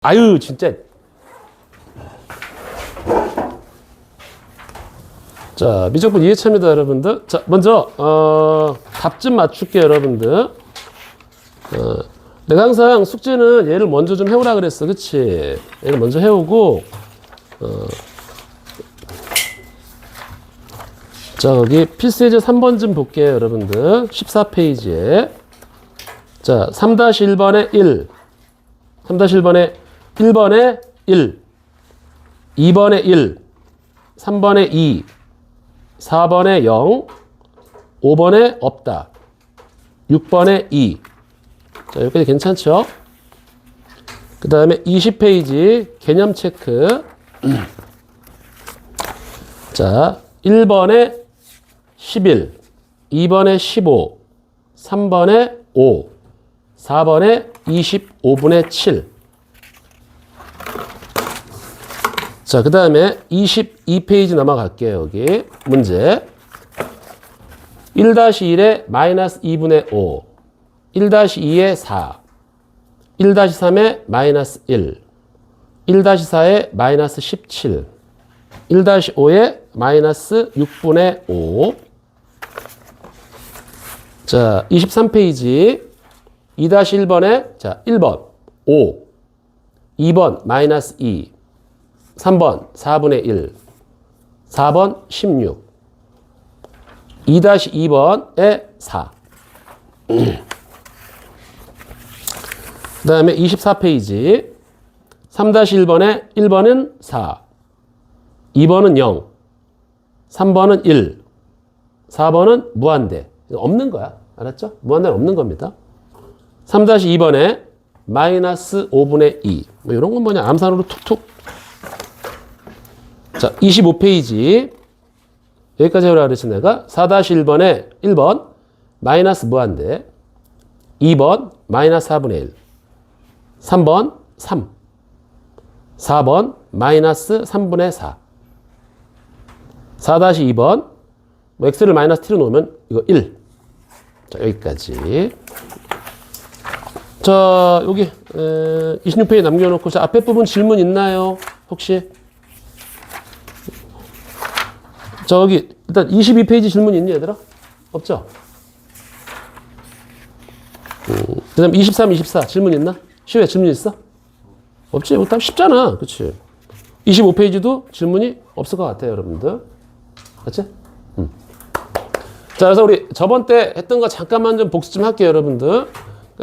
아유, 진짜. 자, 미적분 이해차입니다, 여러분들. 자, 먼저, 답 좀 맞출게요, 여러분들. 내가 항상 숙제는 얘를 먼저 좀 해오라 그랬어. 그치? 얘를 먼저 해오고, 자, 여기 필수예제 3번 좀 볼게요, 여러분들. 14페이지에. 자, 3-1번에 1. 3-1번에 1번에 1. 2번에 1. 3번에 2. 4번에 0. 5번에 없다. 6번에 2. 자, 여기까지 괜찮죠? 그 다음에 20페이지 개념 체크. 자, 1번에 11, 2번에 15, 3번에 5, 4번에 25분의 7. 자, 그 다음에 22페이지 넘어갈게요. 여기 문제. 1-1에 마이너스 2분의 5, 1-2에 4, 1-3에 마이너스 1, 1-4에 마이너스 17, 1-5에 마이너스 6분의 5. 자, 23페이지 2-1번에 자, 1번 5, 2번 마이너스 2, 3번 4분의 1, 4번 16, 2-2번에 4. 그 다음에 24페이지 3-1번에 1번은 4, 2번은 0, 3번은 1, 4번은 무한대. 없는 거야. 알았죠? 무한대는 없는 겁니다. 3-2번에 마이너스 5분의 2. 뭐 이런 건 뭐냐. 암산으로 툭툭. 자, 25페이지. 여기까지 해오라 그랬어, 내가. 4-1번에 1번 마이너스 무한대. 2번 마이너스 4분의 1. 3번 3. 4번 마이너스 3분의 4. 4-2번 뭐 x를 마이너스 t로 놓으면 이거 1. 자, 여기까지. 자, 여기 26페이지 남겨놓고 자, 앞에 부분 질문 있나요? 혹시? 자, 여기 일단 22페이지 질문 있니 얘들아? 없죠? 그 다음 23, 24 질문 있나? 시우야 질문 있어? 없지? 답 쉽잖아. 그치? 25페이지도 질문이 없을 것 같아요, 여러분들. 맞지? 자, 그래서 우리 저번 때 했던 거 잠깐만 좀 복습 좀 할게요, 여러분들.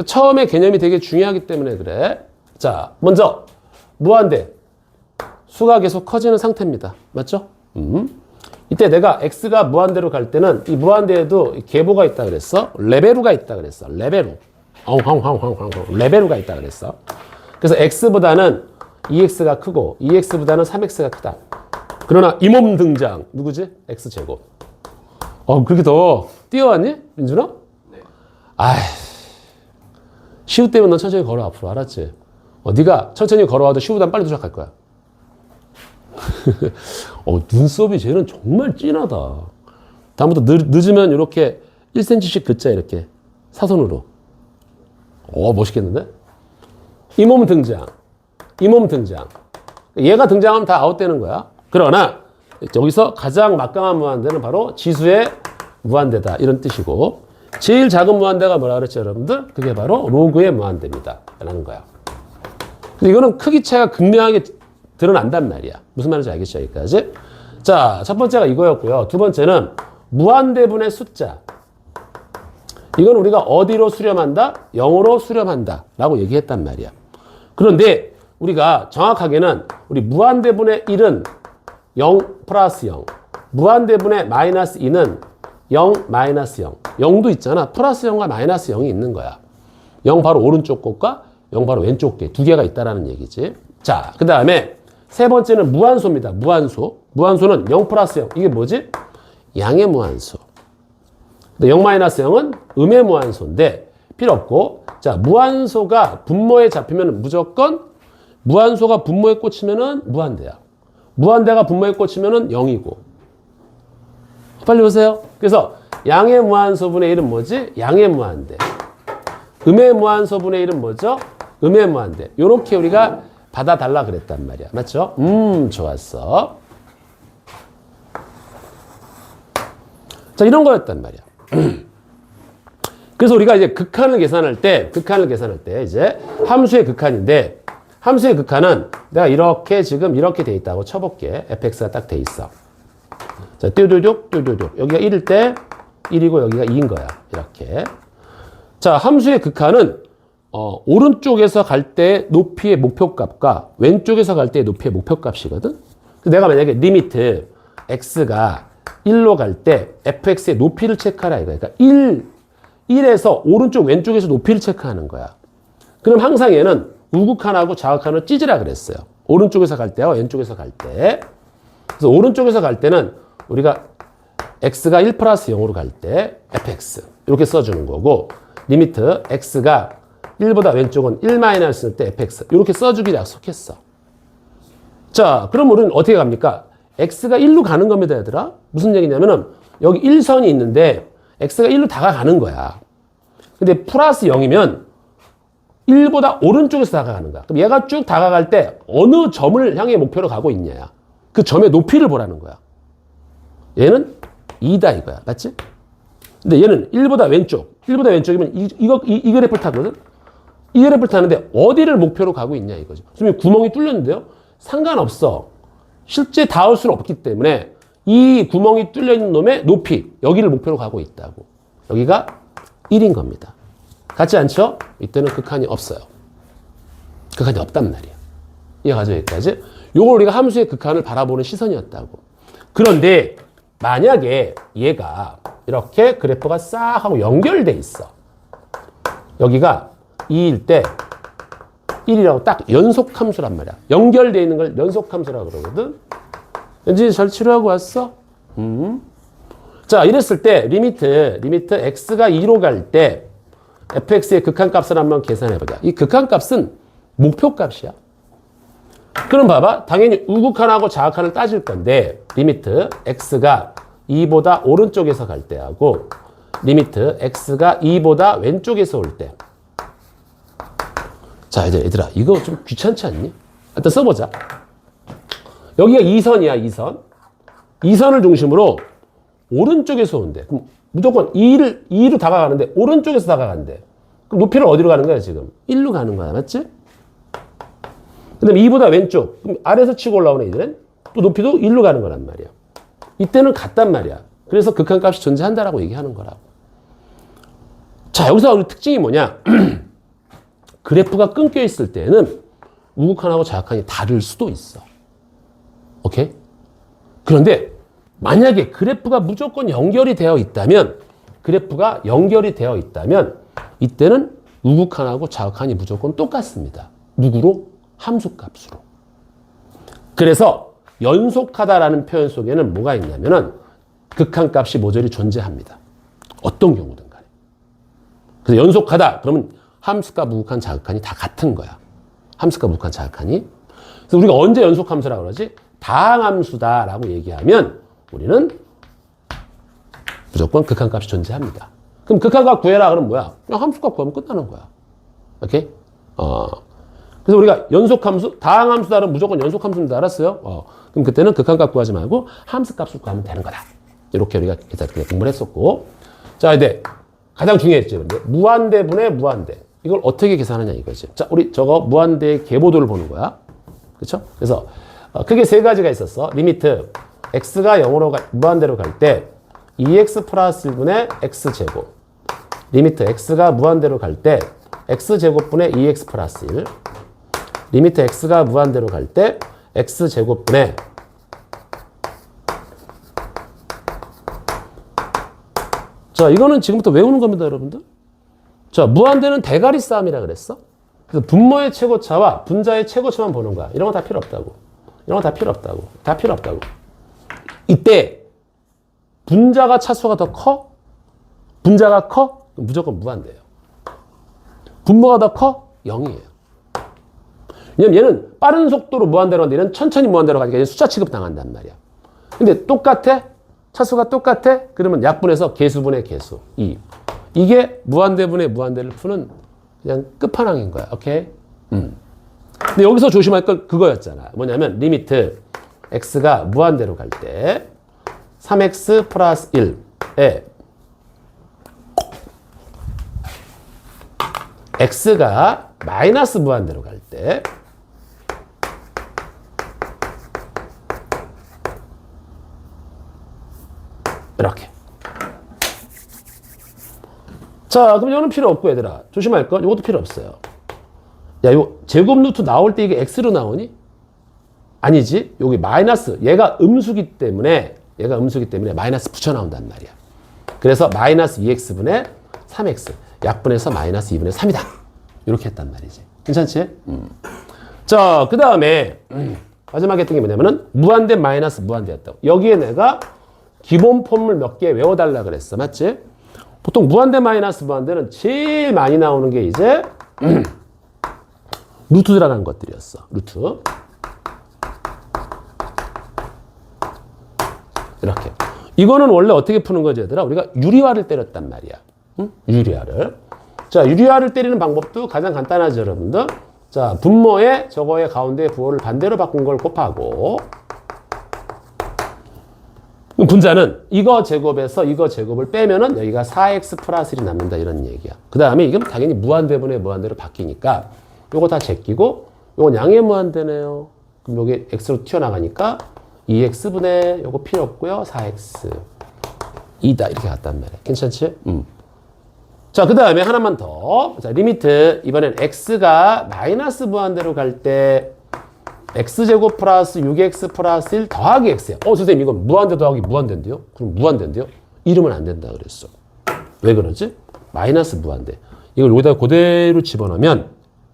처음에 개념이 되게 중요하기 때문에 그래. 자, 먼저 무한대. 수가 계속 커지는 상태입니다. 맞죠? 이때 내가 x가 무한대로 갈 때는 이 무한대에도 계보가 있다 그랬어. 레베루가 있다 그랬어. 레베루. 레베루가 있다 그랬어. 그래서 x보다는 2x가 크고 2x보다는 3x가 크다. 그러나 이 몸 등장. 누구지? x제곱. 그렇게 더 뛰어왔니? 민준아? 네. 아이. 시우 때문에 넌 천천히 걸어 앞으로. 알았지? 네가 천천히 걸어와도 시우보다 빨리 도착할 거야. 눈썹이 쟤는 정말 진하다. 다음부터 늦으면 이렇게 1cm씩 긋자 이렇게 사선으로. 멋있겠는데? 이 몸 등장. 이 몸 등장. 얘가 등장하면 다 아웃되는 거야. 그러나 여기서 가장 막강한 무한대는 바로 지수의 무한대다. 이런 뜻이고 제일 작은 무한대가 뭐라 그랬죠, 여러분들? 그게 바로 로그의 무한대입니다. 라는 거야. 근데 이거는 크기 차이가 극명하게 드러난단 말이야. 무슨 말인지 알겠죠, 여기까지? 자, 첫 번째가 이거였고요. 두 번째는 무한대분의 숫자. 이건 우리가 어디로 수렴한다? 0으로 수렴한다. 라고 얘기했단 말이야. 그런데 우리가 정확하게는 우리 무한대분의 1은 0 플러스 0. 무한대분의 마이너스 2는 0 마이너스 0. 0도 있잖아. 플러스 0과 마이너스 0이 있는 거야. 0 바로 오른쪽 곳과 0 바로 왼쪽 곳. 두 개가 있다라는 얘기지. 자, 그 다음에 세 번째는 무한소입니다. 무한소. 무한소는 0 플러스 0. 이게 뭐지? 양의 무한소. 근데 0 마이너스 0은 음의 무한소인데 필요 없고. 자, 무한소가 분모에 잡히면 무조건 무한소가 분모에 꽂히면은 무한대야. 무한대가 분모에 꽂히면은 0이고. 빨리 보세요. 그래서 양의 무한소분의 1은 뭐지? 양의 무한대. 음의 무한소분의 1은 뭐죠? 음의 무한대. 요렇게 우리가 받아달라 그랬단 말이야. 맞죠? 좋았어. 자, 이런 거였단 말이야. 그래서 우리가 이제 극한을 계산할 때 이제 함수의 극한인데, 함수의 극한은 내가 이렇게 지금 이렇게 돼 있다고 쳐볼게. fx가 딱 돼 있어. 자, 뚜두둑. 여기가 1일 때 1이고 여기가 2인 거야. 이렇게. 자, 함수의 극한은 오른쪽에서 갈 때 높이의 목표값과 왼쪽에서 갈 때 높이의 목표값이거든. 내가 만약에 리미트 x가 1로 갈 때 fx의 높이를 체크하라 이거야. 그러니까 1에서 오른쪽 왼쪽에서 높이를 체크하는 거야. 그럼 항상 얘는 우극한하고 좌극한을 찢으라 그랬어요. 오른쪽에서 갈 때와 왼쪽에서 갈 때. 그래서 오른쪽에서 갈 때는 우리가 x가 1 플러스 0으로 갈 때 fx 이렇게 써주는 거고, 리미트 x가 1보다 왼쪽은 1 마이너스일 때 fx 이렇게 써주기로 약속했어. 자, 그럼 우리는 어떻게 갑니까? x가 1로 가는 겁니다, 얘들아. 무슨 얘기냐면은 여기 1선이 있는데 x가 1로 다가가는 거야. 근데 플러스 0이면 1보다 오른쪽에서 다가가는 거야. 그럼 얘가 쭉 다가갈 때 어느 점을 향해 목표로 가고 있냐. 그 점의 높이를 보라는 거야. 얘는 2다 이거야. 맞지? 근데 얘는 1보다 왼쪽이면 이 그래프를 타거든? 이 그래프를 타는데 어디를 목표로 가고 있냐 이거죠. 그러면 구멍이 뚫렸는데요? 상관없어. 실제 닿을 수는 없기 때문에 이 구멍이 뚫려 있는 놈의 높이, 여기를 목표로 가고 있다고. 여기가 1인 겁니다. 같지 않죠? 이때는 극한이 없어요. 극한이 없단 말이야. 이해가죠, 여기까지? 요걸 우리가 함수의 극한을 바라보는 시선이었다고. 그런데 만약에 얘가 이렇게 그래프가 싹 하고 연결돼 있어. 여기가 2일 때 1이라고 딱 연속함수란 말이야. 연결돼 있는 걸 연속함수라고 그러거든. 왠지 잘 치료하고 왔어? 자, 이랬을 때 리미트 x가 2로 갈 때 fx의 극한값을 한번 계산해보자. 이 극한값은 목표값이야. 그럼 봐봐. 당연히 우극한하고 좌극한을 따질 건데, 리미트 x가 2보다 오른쪽에서 갈 때하고 리미트 x가 2보다 왼쪽에서 올 때. 자, 이제 얘들아, 이거 좀 귀찮지 않니? 일단 써보자. 여기가 2선이야, 2선. 2선을 중심으로 오른쪽에서 온대. 그럼 무조건 2로 다가가는데 오른쪽에서 다가간대. 그럼 높이를 어디로 가는 거야, 지금? 1로 가는 거야, 맞지? 그 다음에 2보다 왼쪽. 그럼 아래에서 치고 올라오는 애들은 또 높이도 1로 가는 거란 말이야. 이때는 같단 말이야. 그래서 극한값이 존재한다라고 얘기하는 거라고. 자, 여기서 우리 특징이 뭐냐? 그래프가 끊겨 있을 때는 우극한하고 좌극한이 다를 수도 있어. 오케이? 그런데 만약에 그래프가 무조건 연결이 되어 있다면, 이때는 우극한하고 좌극한이 무조건 똑같습니다. 누구로? 함수값으로. 그래서 연속하다라는 표현 속에는 뭐가 있냐면은 극한값이 모조리 존재합니다. 어떤 경우든 간에. 그래서 연속하다 그러면 함수값, 우극한, 좌극한이 다 같은 거야. 함수값, 우극한, 좌극한이. 그래서 우리가 언제 연속함수라고 그러지? 다항함수다라고 얘기하면 우리는 무조건 극한값이 존재합니다. 그럼 극한값 구해라 그러면 뭐야? 그냥 함수값 구하면 끝나는 거야. 오케이? 그래서 우리가 연속함수, 다항함수다는 무조건 연속함수입니다. 알았어요? 그럼 그때는 극한값 구하지 말고 함수값을 구하면 되는 거다. 이렇게 우리가 공부를 했었고. 자, 이제 가장 중요했죠. 근데 무한대분의 무한대. 이걸 어떻게 계산하냐 이거지. 자, 우리 저거 무한대의 계보도를 보는 거야. 그렇죠? 그래서 크게 세 가지가 있었어. 리미트 x가 0으로 무한대로 갈 때 2x 플러스 1분의 x제곱. 리미트 x가 무한대로 갈 때 x제곱분의 2x 플러스 1. 리미트 x가 무한대로 갈 때 x제곱분의 자, 이거는 지금부터 외우는 겁니다, 여러분들. 자, 무한대는 대가리 싸움이라 그랬어. 그래서 분모의 최고차와 분자의 최고차만 보는 거야. 이런 거 다 필요 없다고. 다 필요 없다고. 이때 분자가 차수가 더 커? 분자가 커? 그럼 무조건 무한대예요. 분모가 더 커? 0이에요. 왜냐면 얘는 빠른 속도로 무한대로 가는데 얘는 천천히 무한대로 가니까 얘는 숫자 취급 당한단 말이야. 근데 똑같아? 차수가 똑같아? 그러면 약분해서 개수분의 개수 2. 이게 무한대분의 무한대를 푸는 그냥 끝판왕인 거야. 오케이? 근데 여기서 조심할 건 그거였잖아. 뭐냐면 리미트 x가 무한대로 갈 때 3x 플러스 1에 x가 마이너스 무한대로 갈 때 이렇게. 자, 그럼 이거는 필요 없고 얘들아. 조심할 건 이것도 필요 없어요. 야, 요 제곱 루트 나올 때 이게 x로 나오니? 아니지. 여기 마이너스. 얘가 음수기 때문에 마이너스 붙여 나온단 말이야. 그래서 마이너스 2x분의 3x. 약분해서 마이너스 2분의 3이다. 이렇게 했단 말이지. 괜찮지? 자, 그 다음에 마지막에 했던 게 뭐냐면은 무한대 마이너스 무한대였다고. 여기에 내가 기본 폼을 몇 개 외워달라 그랬어. 맞지? 보통 무한대 마이너스 무한대는 제일 많이 나오는 게 이제 루트 들어간 것들이었어. 루트. 이렇게. 이거는 원래 어떻게 푸는 거지, 얘들아? 우리가 유리화를 때렸단 말이야. 응? 유리화를. 자, 유리화를 때리는 방법도 가장 간단하죠, 여러분들. 자, 분모에 저거의 가운데 부호를 반대로 바꾼 걸 곱하고 분자는 이거 제곱에서 이거 제곱을 빼면은 여기가 4x 플러스 1이 남는다 이런 얘기야. 그 다음에 이건 당연히 무한대분의 무한대로 바뀌니까 요거 다 제끼고 요건 양의 무한대네요. 그럼 요게 x로 튀어나가니까 2x분의 요거 필요 없고요. 4x 2다 이렇게 갔단 말이야. 괜찮지? 자, 그 다음에 하나만 더. 자, 리미트 이번엔 x가 마이너스 무한대로 갈 때 x제곱 플러스 6x 플러스 1 더하기 x야. 선생님 이건 무한대 더하기 무한대인데요? 그럼 무한대인데요? 이러면 안 된다 그랬어. 왜 그러지? 마이너스 무한대. 이걸 여기다 그대로 집어넣으면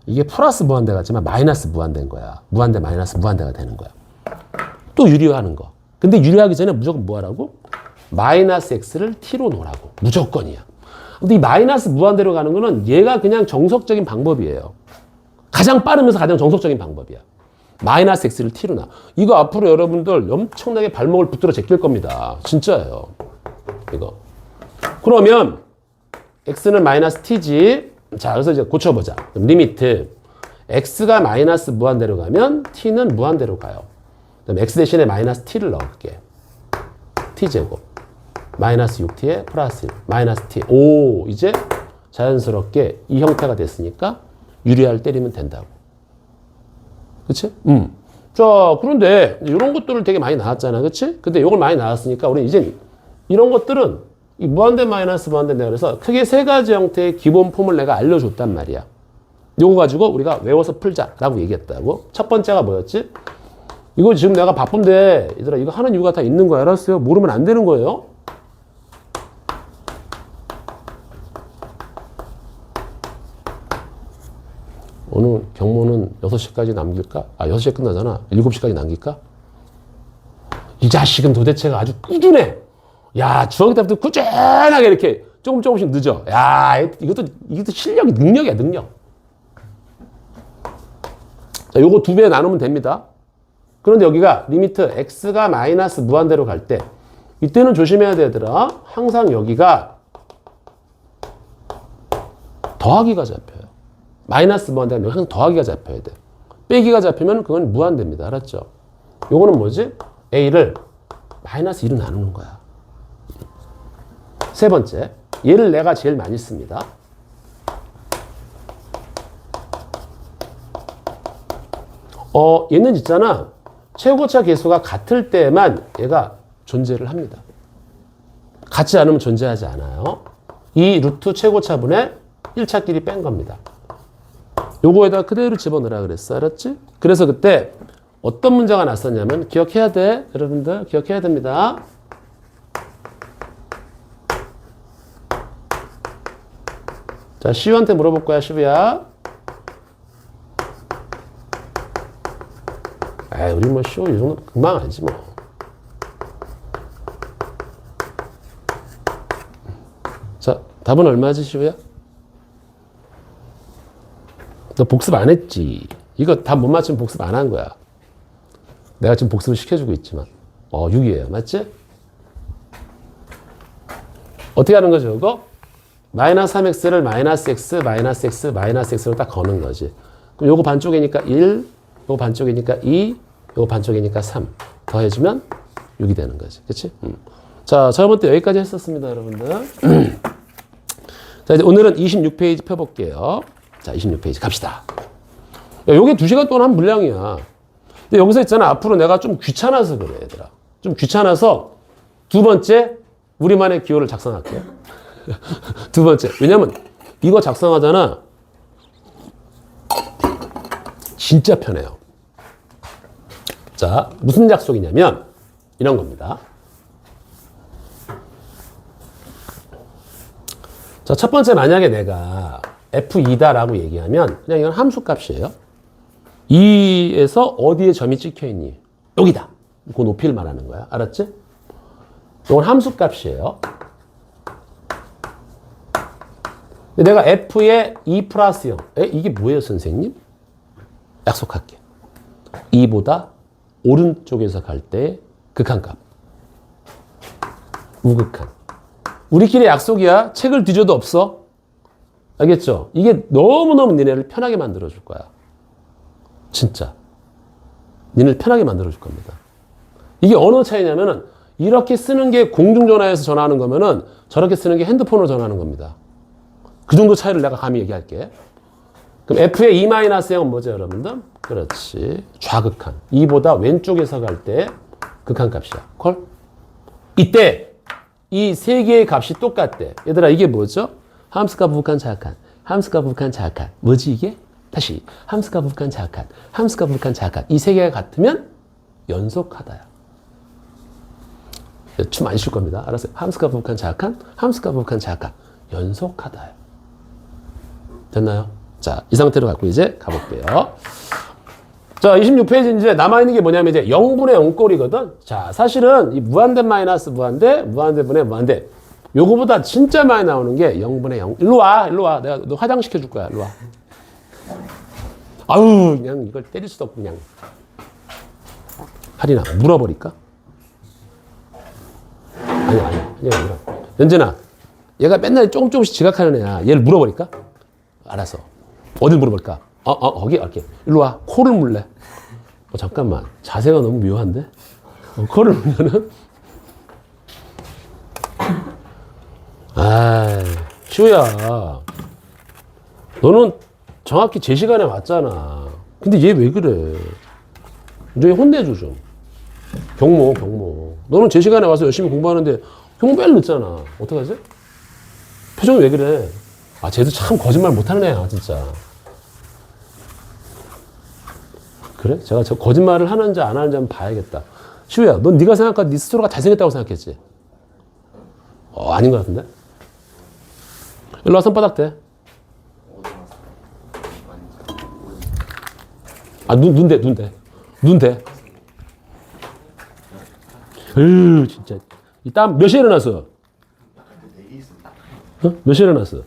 이게 플러스 무한대 같지만 마이너스 무한대인 거야. 무한대 마이너스 무한대가 되는 거야. 또 유리화하는 거. 근데 유리하기 전에 무조건 뭐 하라고? 마이너스 x를 t로 놓으라고. 무조건이야. 근데 이 마이너스 무한대로 가는 거는 얘가 그냥 정석적인 방법이에요. 가장 빠르면서 가장 정석적인 방법이야. 마이너스 x를 t로 놔. 이거 앞으로 여러분들 엄청나게 발목을 붙들어 제낄 겁니다. 진짜예요. 이거. 그러면 x는 마이너스 t지. 자, 그래서 이제 고쳐보자. 그럼 리미트 x가 마이너스 무한대로 가면 t는 무한대로 가요. 그럼 x 대신에 마이너스 t를 넣을게. t제곱. 마이너스 6t에 플러스 1. 마이너스 t. 오, 이제 자연스럽게 이 형태가 됐으니까 유리화를 때리면 된다고. 그치? 자, 그런데 이런 것들을 되게 많이 나왔잖아. 그치? 근데 이걸 많이 나왔으니까 우리 이제 이런 것들은 이 무한대 마이너스 무한대 내가 그래서 크게 세 가지 형태의 기본 폼을 내가 알려줬단 말이야. 요거 가지고 우리가 외워서 풀자라고 얘기했다고. 첫 번째가 뭐였지? 이거 지금 내가 바쁜데 얘들아 이거 하는 이유가 다 있는 거야. 알았어요? 모르면 안 되는 거예요. 오늘 경모는 6시까지 남길까? 6시에 끝나잖아. 7시까지 남길까? 이 자식은 도대체가 아주 꾸준해. 야, 중학교 때부터 꾸준하게 이렇게 조금씩 늦어. 야, 이것도 실력이 능력이야, 능력. 자, 요거 2배 나누면 됩니다. 그런데 여기가 리미트 x가 마이너스 무한대로 갈 때, 이때는 조심해야 되더라. 항상 여기가 더하기가 잡혀요. 마이너스 무한대면 항상 더하기가 잡혀야 돼. 빼기가 잡히면 그건 무한대입니다. 알았죠? 요거는 뭐지? a를 마이너스 1로 나누는 거야. 세 번째, 얘를 내가 제일 많이 씁니다. 얘는 있잖아. 최고차 계수가 같을 때만 얘가 존재를 합니다. 같지 않으면 존재하지 않아요. 이 루트 최고차분의 1차끼리 뺀 겁니다. 요거에다 그대로 집어넣으라 그랬어. 알았지? 그래서 그때 어떤 문제가 났었냐면 기억해야 돼. 여러분들 기억해야 됩니다. 자, 시우한테 물어볼 거야, 시우야. 우리 뭐 시우 이 정도 금방 알지 뭐. 자, 답은 얼마지, 시우야? 너 복습 안 했지? 이거 답 못 맞추면 복습 안 한 거야. 내가 지금 복습을 시켜주고 있지만. 6이에요. 맞지? 어떻게 하는 거죠, 이거? 마이너스 3x를 마이너스 x, 마이너스 x, 마이너스 x로 딱 거는 거지. 그럼 요거 반쪽이니까 1, 요거 반쪽이니까 2, 요거 반쪽이니까 3. 더해주면 6이 되는 거지. 그치? 자, 저번 때 여기까지 했었습니다, 여러분들. 자, 이제 오늘은 26페이지 펴볼게요. 자, 26페이지 갑시다. 야, 요게 2시간 동안 한 분량이야. 근데 여기서 있잖아. 앞으로 내가 좀 귀찮아서 그래, 얘들아. 좀 귀찮아서 두 번째, 우리만의 기호를 작성할게요. 두 번째. 왜냐면 이거 작성하잖아. 진짜 편해요. 자, 무슨 약속이냐면 이런 겁니다. 자, 첫 번째 만약에 내가 F2다라고 얘기하면 그냥 이건 함수값이에요. 2에서 어디에 점이 찍혀 있니? 여기다. 그 높이를 말하는 거야. 알았지? 이건 함수값이에요. 내가 F의 2 플러스 0. 이게 뭐예요, 선생님? 약속할게. 2보다 오른쪽에서 갈 때 극한값. 우극한. 우리끼리 약속이야. 책을 뒤져도 없어. 알겠죠? 이게 너무너무 니네를 편하게 만들어줄 거야. 진짜. 니네를 편하게 만들어줄 겁니다. 이게 어느 차이냐면은 이렇게 쓰는 게 공중전화에서 전화하는 거면은 저렇게 쓰는 게 핸드폰으로 전화하는 겁니다. 그 정도 차이를 내가 감히 얘기할게. 그럼 F의 2-0은 뭐죠, 여러분들? 그렇지. 좌극한. 2보다 왼쪽에서 갈 때 극한값이야. 콜? 이때 이 세 개의 값이 똑같대. 얘들아, 이게 뭐죠? 함수가 부극한 자극한. 함수가 부극한 자극한. 뭐지 이게? 다시. 함수가 부극한 자극한. 함수가 부극한 자극한. 이 세 개가 같으면 연속하다야. 춤 안 출 겁니다. 알았어요? 함수가 부극한 자극한. 함수가 부극한 자극한. 연속하다야. 됐나요? 자, 이 상태로 갖고 이제 가볼게요. 자, 26페이지 이제 남아있는 게 뭐냐면 이제 0분의 0꼴이거든. 자, 사실은 이 무한대 마이너스 무한대, 무한대분의 무한대. 요거보다 진짜 많이 나오는 게 0분의 0. 일로 와, 일로 와. 내가 너 화장시켜줄 거야. 일로 와. 아유, 그냥 이걸 때릴 수도 없고 그냥. 할인아, 물어버릴까? 아니야. 연진아, 얘가 맨날 조금씩 지각하는 애야. 얘를 물어버릴까? 알았어. 어딜 물어볼까? 거기 갈게. 일로 와. 코를 물래. 잠깐만. 자세가 너무 묘한데? 코를 물면은? 시우야. 너는 정확히 제 시간에 왔잖아. 근데 얘 왜 그래? 이제 혼내줘, 좀. 경모. 너는 제 시간에 와서 열심히 공부하는데 경모 매일 늦잖아. 어떡하지? 표정이 왜 그래? 쟤도 참 거짓말 못하는 애야, 진짜. 그래? 제가 저 거짓말을 하는지 안 하는지 한번 봐야겠다. 시우야, 넌 네가 생각한 네 스스로가 잘생겼다고 생각했지? 아닌 것 같은데? 일로 와, 손바닥 대. 눈 대. 진짜. 이 땀 몇 시에 일어났어? 몇 시에 일어났어?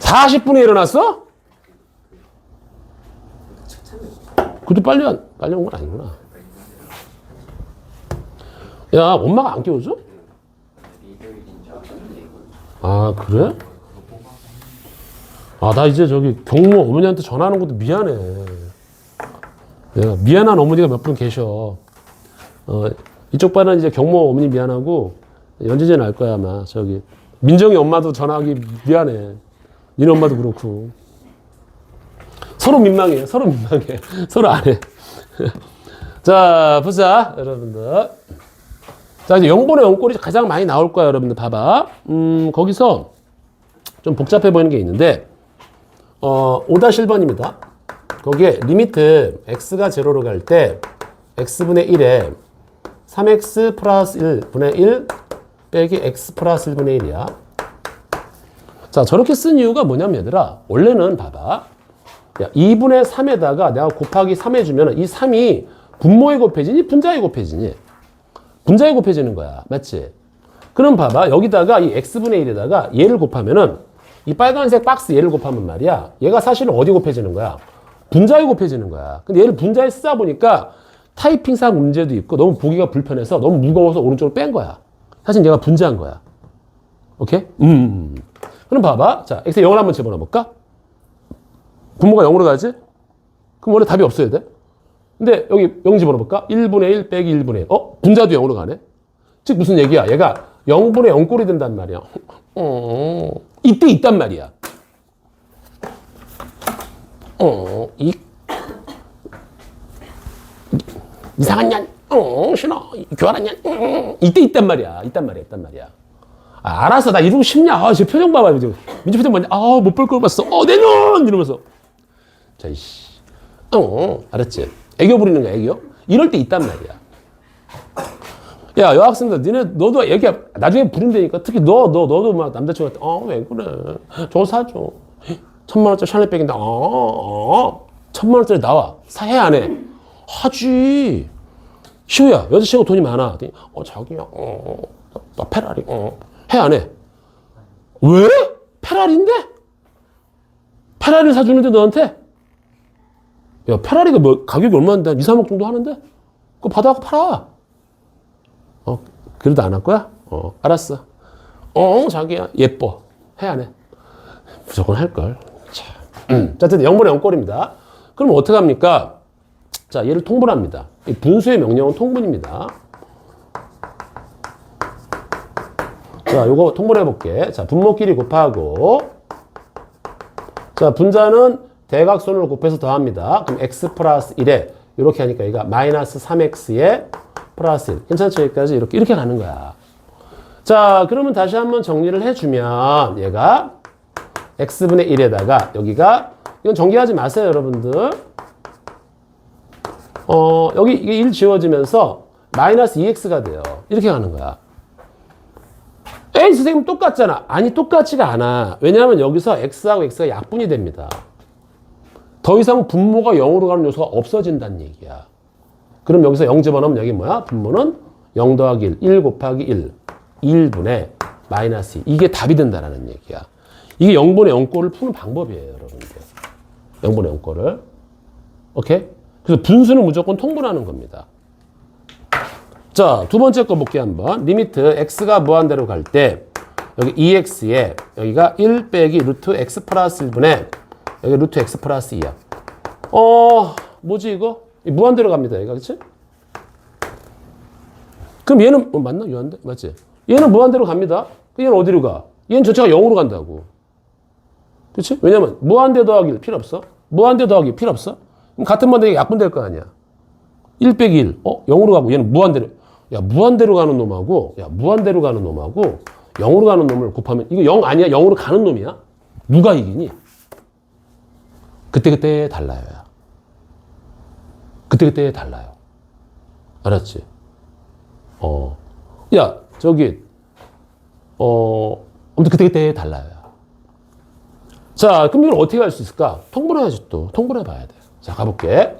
40분에 일어났어? 그래도 빨리 온 건 아니구나. 야, 엄마가 안 깨워줘? 그래? 나 이제 저기 경모 어머니한테 전화하는 것도 미안해. 내가 미안한 어머니가 몇 분 계셔. 이쪽 반은 이제 경모 어머니 미안하고, 연진이는 알 거야, 아마. 저기, 민정이 엄마도 전화하기 미안해. 니네 엄마도 그렇고. 서로 민망해. 서로 안 해. 자, 보자, 여러분들. 자, 이제 0분의 0꼴이 가장 많이 나올 거야, 여러분들. 봐봐. 거기서 좀 복잡해 보이는 게 있는데, 5-1번입니다. 거기에 리미트 x가 0로 갈 때, x분의 1에 3x 플러스 1분의 1 빼기 x 플러스 1분의 1이야. 자, 저렇게 쓴 이유가 뭐냐면, 얘들아. 원래는 봐봐. 2분의 3에다가 내가 곱하기 3 해주면 이 3이 분모에 곱해지니 분자에 곱해지니? 분자에 곱해지는 거야. 맞지? 그럼 봐봐. 여기다가 이 x분의 1에다가 얘를 곱하면은 이 빨간색 박스 얘를 곱하면 말이야. 얘가 사실은 어디 곱해지는 거야? 분자에 곱해지는 거야. 근데 얘를 분자에 쓰다 보니까 타이핑상 문제도 있고 너무 보기가 불편해서 너무 무거워서 오른쪽으로 뺀 거야. 사실 얘가 분자한 거야. 오케이? 그럼 봐봐. 자, x에 0을 한번 집어넣어 볼까? 분모가 0으로 가지? 그럼 원래 답이 없어야 돼. 근데 여기 0 집어넣어볼까? 1분의 1 빼기 1분의 1. 분자도 0으로 가네? 즉 무슨 얘기야? 얘가 0분의 0꼴이 된단 말이야. 이때 있단 말이야. 이상한 년, 신어, 교활한 년, 이때 있단 말이야. 있단 말이야. 알았어. 나 이러고 싶냐? 제 표정 봐봐. 민주 표정 뭐냐? 못 볼 걸 봤어. 내년! 이러면서. 자, 이씨. 알았지? 애교 부리는 거야, 애교? 이럴 때 있단 말이야. 야, 여학생들, 너도 애기, 나중에 부린다니까. 특히 너도 막 남자친구한테, 왜 그래? 저거 사줘. 1,000만원짜리 샤넬백인데, 1,000만원짜리 나와. 사해, 안 해? 하지. 시우야, 여자친구 돈이 많아. 자기야, 나 페라리, 해, 안 해? 왜? 페라리인데? 페라리를 사주는데, 너한테? 야, 페라리가 가격이 얼마인데? 한 2, 3억 정도 하는데? 그거 받아갖고 팔아. 그래도 안 할 거야? 알았어. 자기야, 예뻐. 해, 안 해? 무조건 할걸. 자, 어쨌든 0분의 0꼴입니다. 그럼 어떻게 합니까? 자, 얘를 통분합니다. 이 분수의 명령은 통분입니다. 자, 요거 통분해 볼게. 자, 분모끼리 곱하고, 자, 분자는 대각선을 곱해서 더합니다. 그럼 x 플러스 1에 이렇게 하니까 얘가 마이너스 3x에 플러스 1. 괜찮죠? 여기까지 이렇게 가는 거야. 자, 그러면 다시 한번 정리를 해주면 얘가 x분의 1에다가 여기가, 이건 정리하지 마세요, 여러분들. 여기 이게 1 지워지면서 마이너스 2x가 돼요. 이렇게 가는 거야. 에이, 선생님 똑같잖아. 아니, 똑같지가 않아. 왜냐하면 여기서 x하고 x가 약분이 됩니다. 더 이상 분모가 0으로 가는 요소가 없어진다는 얘기야. 그럼 여기서 0 집어넣으면 여기 뭐야? 분모는 0 더하기 1, 1 곱하기 1, 1분의 마이너스 2. 이게 답이 된다는 얘기야. 이게 0분의 0꼴을 푸는 방법이에요, 여러분들. 0분의 0꼴을. 오케이? 그래서 분수는 무조건 통분하는 겁니다. 자, 두 번째 거 볼게요, 한번. 리미트 x가 무한대로 갈 때 여기 2x에 여기가 1 빼기 루트 x 플러스 1분의 여기 루트 x 플러스 2야. 뭐지 이거? 무한대로 갑니다, 얘가. 그치? 그럼 얘는 맞나? 유한대? 맞지? 얘는 무한대로 갑니다. 얘는 어디로 가? 얘는 전체가 0으로 간다고. 그치? 왜냐면 무한대 더하기 필요 없어. 무한대 더하기 필요 없어. 그럼 같은 반대가 약분될 거 아니야. 1 빼기 1. 0으로 가고 얘는 무한대로. 야, 무한대로 가는 놈하고 0으로 가는 놈을 곱하면 이거 0 아니야? 0으로 가는 놈이야? 누가 이기니? 그때그때 달라요. 그때그때 달라요. 알았지? 야, 아무튼 그때그때 달라요. 자, 그럼 이걸 어떻게 할 수 있을까? 통분해야지 또. 통분해 봐야 돼. 자, 가볼게.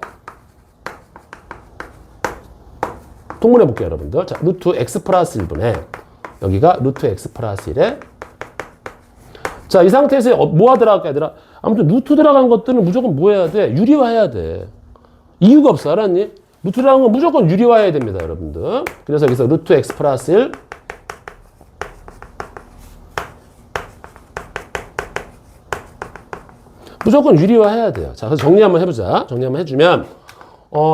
통분해 볼게요, 여러분들. 자, 루트 x 플러스 1분의 여기가 루트 x 플러스 1에 자, 이 상태에서 뭐가 들어갈까, 얘들아? 아무튼 루트 들어간 것들은 무조건 뭐 해야 돼? 유리화해야 돼. 이유가 없어, 알았니? 루트 들어간 건 무조건 유리화해야 됩니다, 여러분들. 그래서 여기서 루트 x 플러스 1 무조건 유리화해야 돼요. 자, 그래서 정리 한번 해보자. 정리 한번 해주면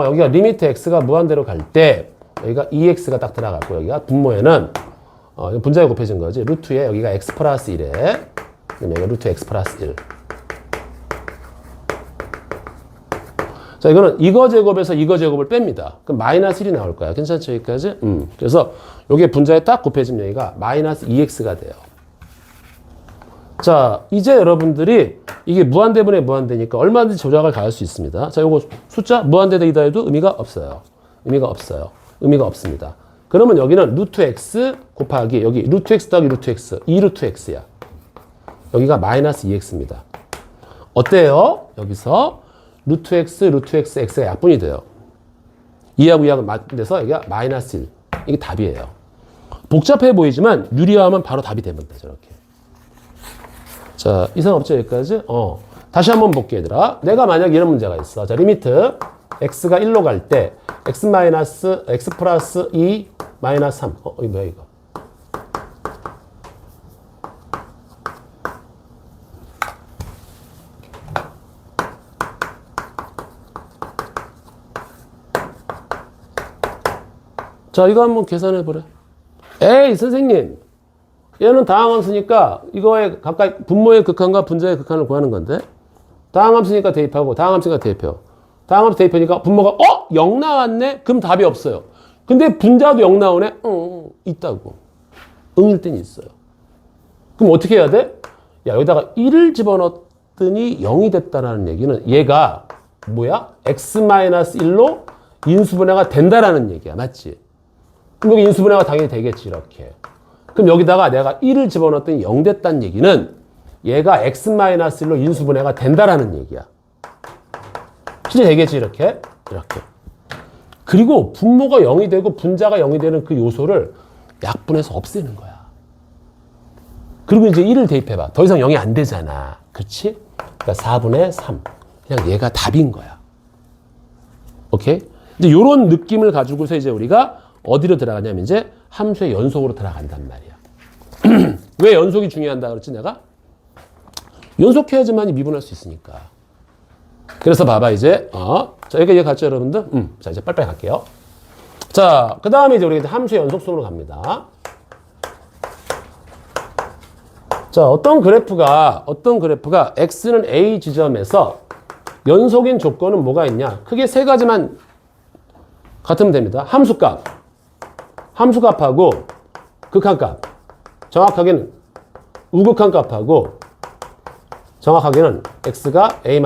여기가 리미트 x가 무한대로 갈 때 여기가 2x가 딱 들어갔고 여기가 분모에는 분자에 곱해진 거지. 루트에 여기가 x 플러스 1에 그럼 여기가 루트 x 플러스 1. 자, 이거는 이거 제곱에서 이거 제곱을 뺍니다. 그럼 마이너스 1이 나올 거야. 괜찮죠? 여기까지? 그래서 요게 분자에 딱 곱해지면 여기가 마이너스 2x가 돼요. 자, 이제 여러분들이 이게 무한대분의 무한대니까 얼마든지 조작을 가할 수 있습니다. 자, 요거 숫자 무한대이다 해도 의미가 없어요. 의미가 없습니다. 그러면 여기는 루트 x 곱하기 여기 루트 x 더하기 루트 x 2루트 x야. 여기가 마이너스 2x입니다. 어때요? 여기서 루트 x, x가 약분이 돼요. 2하고 2하고 맞대서 여기가 마이너스 1. 이게 답이에요. 복잡해 보이지만 유리화하면 바로 답이 됩니다. 저렇게. 자, 이상 없죠, 여기까지? 다시 한번 볼게, 얘들아. 내가 만약 이런 문제가 있어. 자, 리미트 x가 1로 갈 때 x 마이너스 x 플러스 2 마이너스 3. 이거 뭐야, 이거? 자, 이거 한번 계산해 보래. 에이, 선생님. 얘는 다항함수니까 이거에 가까이 분모의 극한과 분자의 극한을 구하는 건데 다항함수니까 대입하고 다항함수니까 대입해요. 다항함수 대입하니까 분모가 0 나왔네? 그럼 답이 없어요. 근데 분자도 0 나오네? 있다고. 응일 땐 있어요. 그럼 어떻게 해야 돼? 야, 여기다가 1을 집어넣었더니 0이 됐다라는 얘기는 얘가 뭐야? x-1로 인수분해가 된다라는 얘기야. 맞지? 그럼 여기 인수분해가 당연히 되겠지, 이렇게. 그럼 여기다가 내가 1을 집어넣었더니 0 됐다는 얘기는 얘가 x-1로 인수분해가 된다라는 얘기야. 실제 되겠지, 이렇게. 이렇게. 그리고 분모가 0이 되고 분자가 0이 되는 그 요소를 약분해서 없애는 거야. 그리고 이제 1을 대입해봐. 더 이상 0이 안 되잖아. 그렇지? 그러니까 4분의 3. 그냥 얘가 답인 거야. 오케이? 이제 요런 느낌을 가지고서 이제 우리가 어디로 들어가냐면 이제 함수의 연속으로 들어간단 말이야. 왜 연속이 중요한다 그랬지 내가? 연속해야지만이 미분할 수 있으니까. 그래서 봐봐 이제 자 여기 갔죠 여러분들? 자 이제 빨리빨리 갈게요. 자 그 다음에 이제 우리가 이제 함수의 연속성으로 갑니다. 자 어떤 그래프가 x는 a 지점에서 연속인 조건은 뭐가 있냐? 크게 세 가지만 같으면 됩니다. 함수값하고 극한값, 정확하게는 우극한 값하고 정확하게는 x가 a-,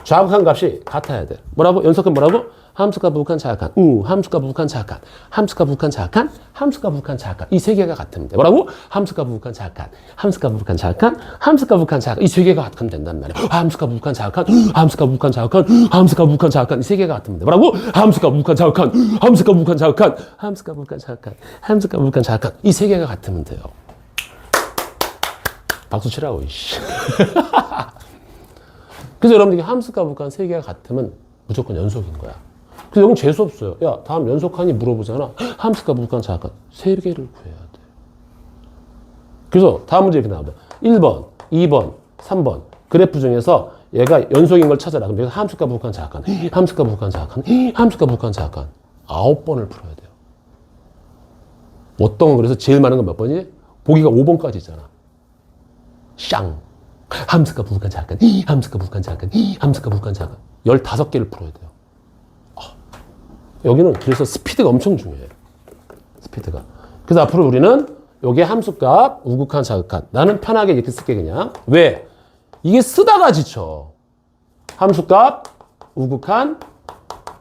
좌극한 값이 같아야 돼. 뭐라고? 연속은 뭐라고? 함수값, 우극한, 좌극한, 함수값, 우극한, 좌극한, 함수값, 우극한, 좌극한, 함수값, 우극한, 좌극한. 이 세 개가 같으면 돼. 뭐라고? 함수값, 우극한, 좌극한, 함수값, 우극한, 좌극한, 함수값, 우극한, 좌극한. 이 세 개가 같으면 된단 말이야. 함수값, 우극한, 좌극한, 함수값, 우극한, 좌극한, 함수값, 우극한, 좌극한. 이 세 개가 같으면 돼. 뭐라고? 함수값, 우극한, 좌극한, 함수값, 우극한, 좌극한, 함수값, 우극한, 좌극한, 함수값, 우극한, 좌극한. 이 세 개가 같으면 돼요. 박수 치라고, 이씨. 그래서 여러분들이 함수값, 우극한 세 개가 같으면 무조건 연속인 거야. 그래서 여긴 재수 없어요. 야, 다음 연속하니 물어보잖아. 함수값, 우극한, 좌극한 세 개를 구해야 돼. 그래서 다음 문제 이렇게 나옵니다. 1번, 2번, 3번 그래프 중에서 얘가 연속인 걸 찾아라. 그럼 여기서 함수값, 우극한, 좌극한, 함수값, 우극한, 좌극한, 함수값, 우극한, 좌극한 9번을 풀어야 돼요. 어떤 건 그래서 제일 많은 건 몇 번이지? 보기가 5번까지 있잖아. 샹. 함수값, 우극한, 좌극한, 함수값, 우극한, 좌극한, 함수값, 우극한, 좌극한 15개를 풀어야 돼요. 여기는 그래서 스피드가 엄청 중요해요. 스피드가. 그래서 앞으로 우리는 여기에 함수값, 우극한, 좌극한. 나는 편하게 이렇게 쓸게 그냥. 왜? 이게 쓰다가 지쳐. 함수값, 우극한,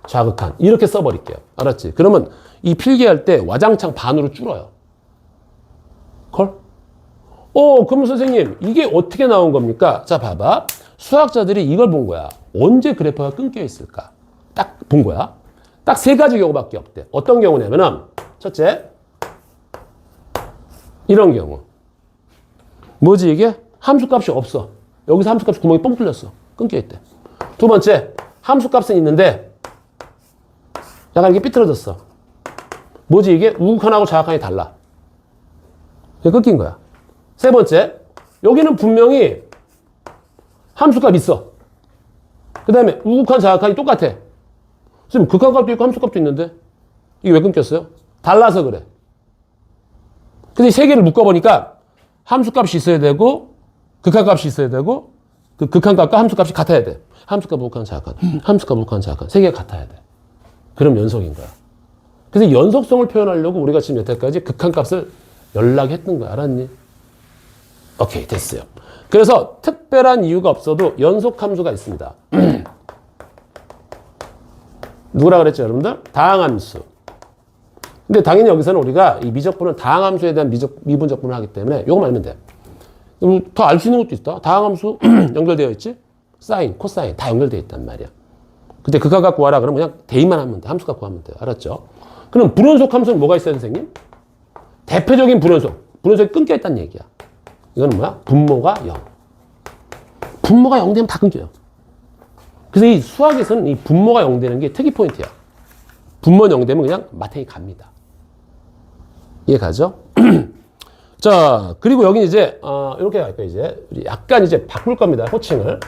좌극한. 이렇게 써버릴게요. 알았지? 그러면 이 필기할 때 와장창 반으로 줄어요. 콜? 그럼 선생님 이게 어떻게 나온 겁니까? 자 봐봐. 수학자들이 이걸 본 거야. 언제 그래프가 끊겨 있을까? 딱 본 거야. 딱 세 가지 경우밖에 없대. 어떤 경우냐면은 첫째 이런 경우. 뭐지 이게? 함수값이 없어. 여기서 함수값이 구멍이 뻥 뚫렸어. 끊겨 있대. 두 번째 함수값은 있는데 약간 이게 삐뚤어졌어. 뭐지 이게? 우극한하고 좌극한이 달라. 이게 끊긴 거야. 세 번째, 여기는 분명히 함수값 있어. 그 다음에 우극한, 좌극한이 똑같아. 지금 극한값도 있고 함수값도 있는데 이게 왜 끊겼어요? 달라서 그래. 근데 이 세 개를 묶어보니까 함수값이 있어야 되고 극한값이 있어야 되고 그 극한값과 함수값이 같아야 돼. 함수값, 우극한, 좌극한, 함수값, 우극한, 좌극한 세 개가 같아야 돼. 그럼 연속인 거야. 그래서 연속성을 표현하려고 우리가 지금 여태까지 극한값을 연락했던 거야. 알았니? 오케이, 됐어요. 그래서 특별한 이유가 없어도 연속함수가 있습니다. 누구라 그랬죠, 여러분들? 다항함수. 근데 당연히 여기서는 우리가 이 미적분은 다항함수에 대한 미분적분을 하기 때문에 이거만 알면 돼. 더 알 수 있는 것도 있다. 다항함수 연결되어 있지? 사인, 코사인 다 연결되어 있단 말이야. 근데 극한값 구하라 그러면 그냥 대입만 하면 돼. 함수값 구하면 돼. 알았죠? 그럼 불연속 함수는 뭐가 있어요, 선생님? 대표적인 불연속. 불연속이 끊겨 있다는 얘기야. 이거는 뭐야? 분모가 0. 분모가 0 되면 다 끊겨요. 그래서 이 수학에서는 이 분모가 0 되는 게 특이 포인트야. 분모 0 되면 그냥 마탱이 갑니다. 이해 가죠? 자, 그리고 여기 이제, 이렇게 갈 거예요, 이제. 약간 이제 바꿀 겁니다, 호칭을.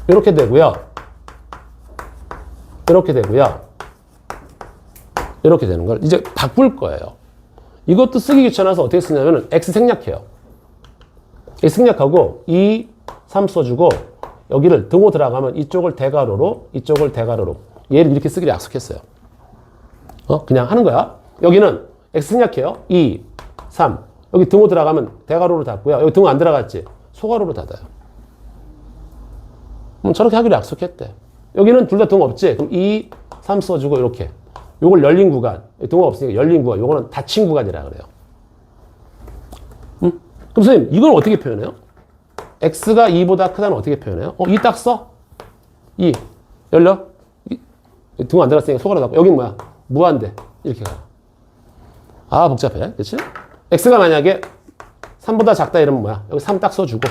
이렇게 되고요. 이렇게 되고요. 이렇게 되는 걸 이제 바꿀 거예요. 이것도 쓰기 귀찮아서 어떻게 쓰냐면은 x 생략해요. x 생략하고 2, 3 써주고 여기를 등호 들어가면 이쪽을 대괄호로 이쪽을 대괄호로 얘를 이렇게 쓰기로 약속했어요. 그냥 하는 거야. 여기는 x 생략해요. 2, 3 여기 등호 들어가면 대괄호로 닫고요. 여기 등호 안 들어갔지? 소괄호로 닫아요. 저렇게 하기로 약속했대. 여기는 둘 다 등호 없지? 그럼 2, 3 써주고 이렇게 요걸 열린 구간, 등호 없으니까 열린 구간, 요거는 닫힌 구간이라 그래요. 그럼 선생님, 이걸 어떻게 표현해요? x가 2보다 크다는 어떻게 표현해요? 2 딱 써? 2 열려? 등호 안 들어갔으니까 소괄호 닫고 여긴 뭐야? 무한대. 이렇게 가요. 아, 복잡해. 그치? x가 만약에 3보다 작다 이러면 뭐야? 여기 3 딱 써주고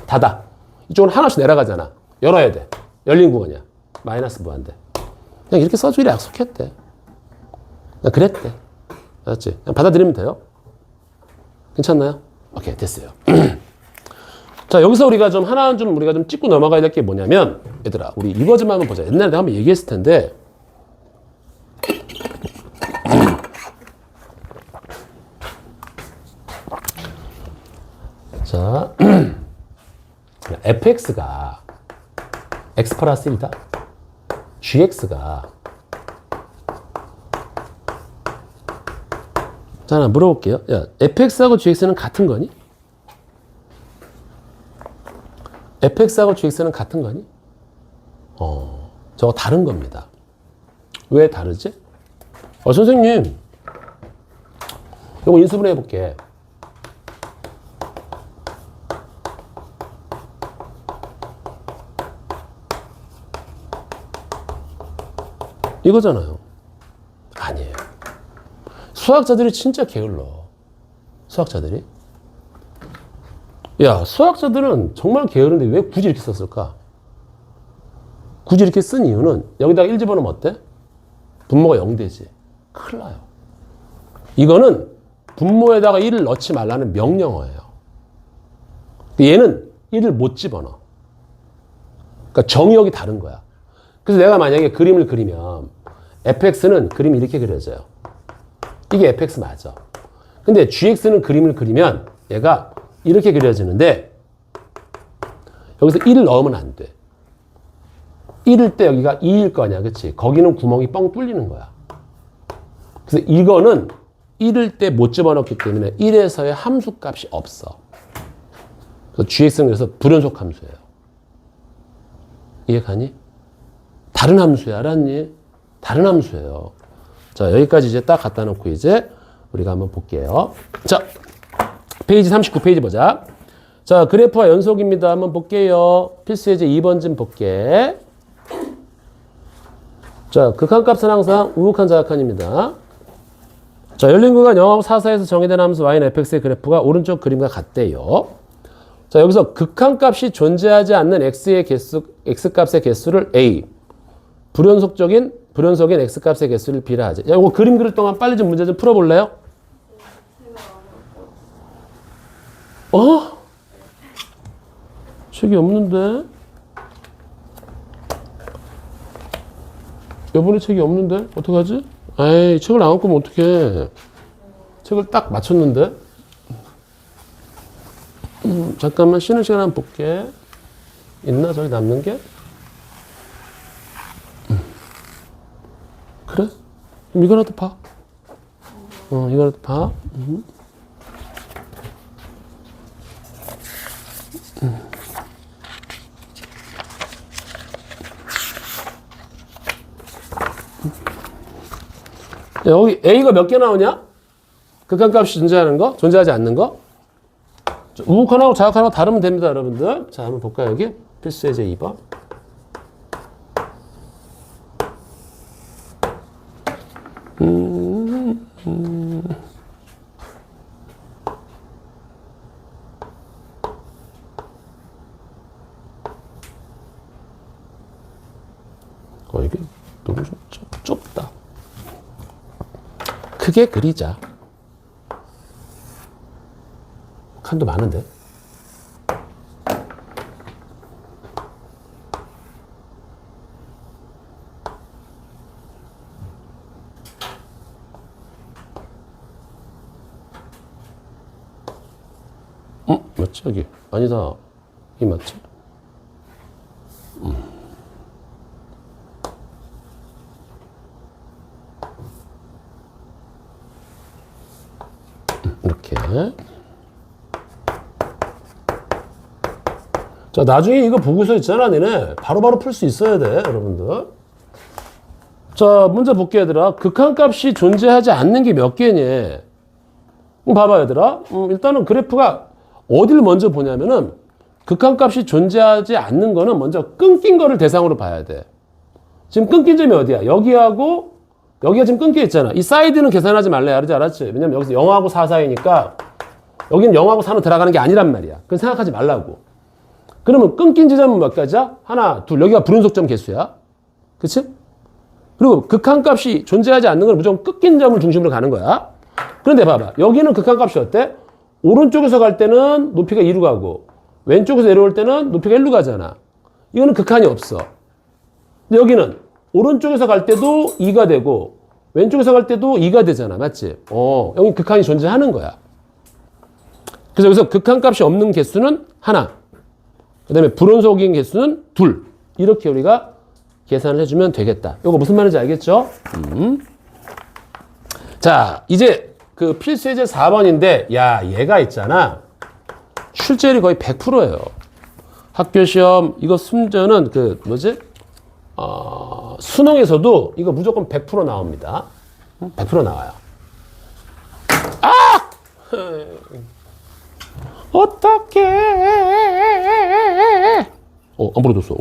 닫아. 이쪽은 하나씩 내려가잖아. 열어야 돼. 열린 구간이야. 마이너스 무한대. 그냥 이렇게 써주기로 약속했대. 그냥 그랬대. 알았지? 그냥 받아들이면 돼요. 괜찮나요? 오케이, 됐어요. 자, 여기서 우리가 우리가 좀 짚고 넘어가야 될 게 뭐냐면, 얘들아, 우리 이거 좀 한번 보자. 옛날에 내가 한번 얘기했을 텐데, 자, fx가 x 플러스 1이다. gx가 자, 하나 물어볼게요. 야, fx하고 gx는 같은 거니? fx하고 gx는 같은 거니? 저거 다른 겁니다. 왜 다르지? 선생님, 이거 인수분해 해볼게. 이거잖아요. 아니에요. 수학자들이 진짜 게을러. 수학자들이. 야, 수학자들은 정말 게으른데 왜 굳이 이렇게 썼을까? 굳이 이렇게 쓴 이유는 여기다가 1 집어넣으면 어때? 분모가 0되지. 큰일 나요. 이거는 분모에다가 1을 넣지 말라는 명령어예요. 얘는 1을 못 집어넣어. 그러니까 정의역이 다른 거야. 그래서 내가 만약에 그림을 그리면 fx는 그림이 이렇게 그려져요. 이게 fx 맞아. 근데 gx는 그림을 그리면 얘가 이렇게 그려지는데 여기서 1을 넣으면 안 돼. 1일 때 여기가 2일 거냐, 그치? 거기는 구멍이 뻥 뚫리는 거야. 그래서 이거는 1일 때 못 집어넣기 때문에 1에서의 함수값이 없어. 그래서 gx는 그래서 불연속 함수예요. 이해가니? 다른 함수야, 알았니? 다른 함수예요. 자, 여기까지 이제 딱 갖다 놓고 이제 우리가 한번 볼게요. 자, 페이지 39페이지 보자. 자, 그래프와 연속입니다. 한번 볼게요. 필수 예제 2번 좀 볼게. 자, 극한값은 항상 우극한 자극한입니다. 자, 열린 구간 0하고 4, 4에서 정의된 함수 y는 fx의 그래프가 오른쪽 그림과 같대요. 자, 여기서 극한값이 존재하지 않는 x값의 개수를 a, 불연속인 x값의 개수를 b라 하지. 야, 이거 그림 그릴 동안 빨리 좀 문제 좀 풀어볼래요? 책이 없는데? 요번에 책이 없는데? 어떡하지? 에이, 책을 안 갖고 오면 어떡해. 책을 딱 맞췄는데? 잠깐만 쉬는 시간 한번 볼게. 있나? 저기 남는 게? 그래? 그럼 이거라도 봐. 이거라도 봐. 여기 A가 몇 개 나오냐? 극한값이 존재하는 거? 존재하지 않는 거? 우극한하고 자극한하고 다르면 됩니다, 여러분들. 자, 한번 볼까요, 여기? 필수 예제 2번. 이게 너무 좀 좁다. 크게 그리자. 칸도 많은데. 맞지? 여기. 아니다. 이 맞지? 이렇게. 자, 나중에 이거 보고서 있잖아, 너네. 바로바로 풀 수 있어야 돼, 여러분들. 자, 문제 볼게, 얘들아. 극한값이 존재하지 않는 게 몇 개니? 봐봐, 얘들아. 일단은 그래프가 어딜 먼저 보냐면은 극한값이 존재하지 않는 거는 먼저 끊긴 거를 대상으로 봐야 돼. 지금 끊긴 점이 어디야? 여기하고 여기가 지금 끊겨 있잖아. 이 사이드는 계산하지 말래, 알았지? 왜냐면 여기서 0하고 4 사이니까 여기는 0하고 4는 들어가는 게 아니란 말이야. 그건 생각하지 말라고. 그러면 끊긴 지점은 몇 가지야? 하나, 둘. 여기가 불연속점 개수야. 그치? 그리고 극한값이 존재하지 않는 건 무조건 끊긴 점을 중심으로 가는 거야. 그런데 봐봐. 여기는 극한값이 어때? 오른쪽에서 갈 때는 높이가 2로 가고 왼쪽에서 내려올 때는 높이가 1로 가잖아. 이거는 극한이 없어. 근데 여기는 오른쪽에서 갈 때도 2가 되고 왼쪽에서 갈 때도 2가 되잖아. 맞지? 여기 극한이 존재하는 거야. 그래서 여기서 극한값이 없는 개수는 하나. 그 다음에 불연속인 개수는 둘. 이렇게 우리가 계산을 해주면 되겠다. 이거 무슨 말인지 알겠죠? 자, 이제 그 필수예제 4번인데, 야, 얘가 있잖아. 출제율이 거의 100%예요. 학교 시험, 이거 순전은 그, 뭐지? 수능에서도 이거 무조건 100% 나옵니다. 100% 나와요. 아! 어떡해. 안 부러졌어.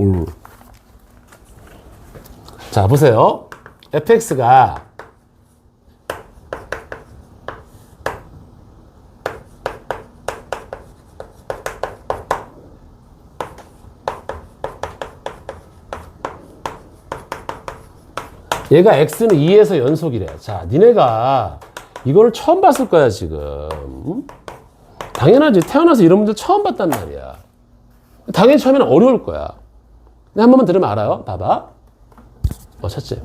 자, 보세요. fx가 얘가 x는 2에서 연속이래. 자, 니네가 이거를 처음 봤을 거야, 지금. 당연하지. 태어나서 이런 문제 처음 봤단 말이야. 당연히 처음에는 어려울 거야. 근데 한 번만 들으면 알아요. 봐봐. 찾지?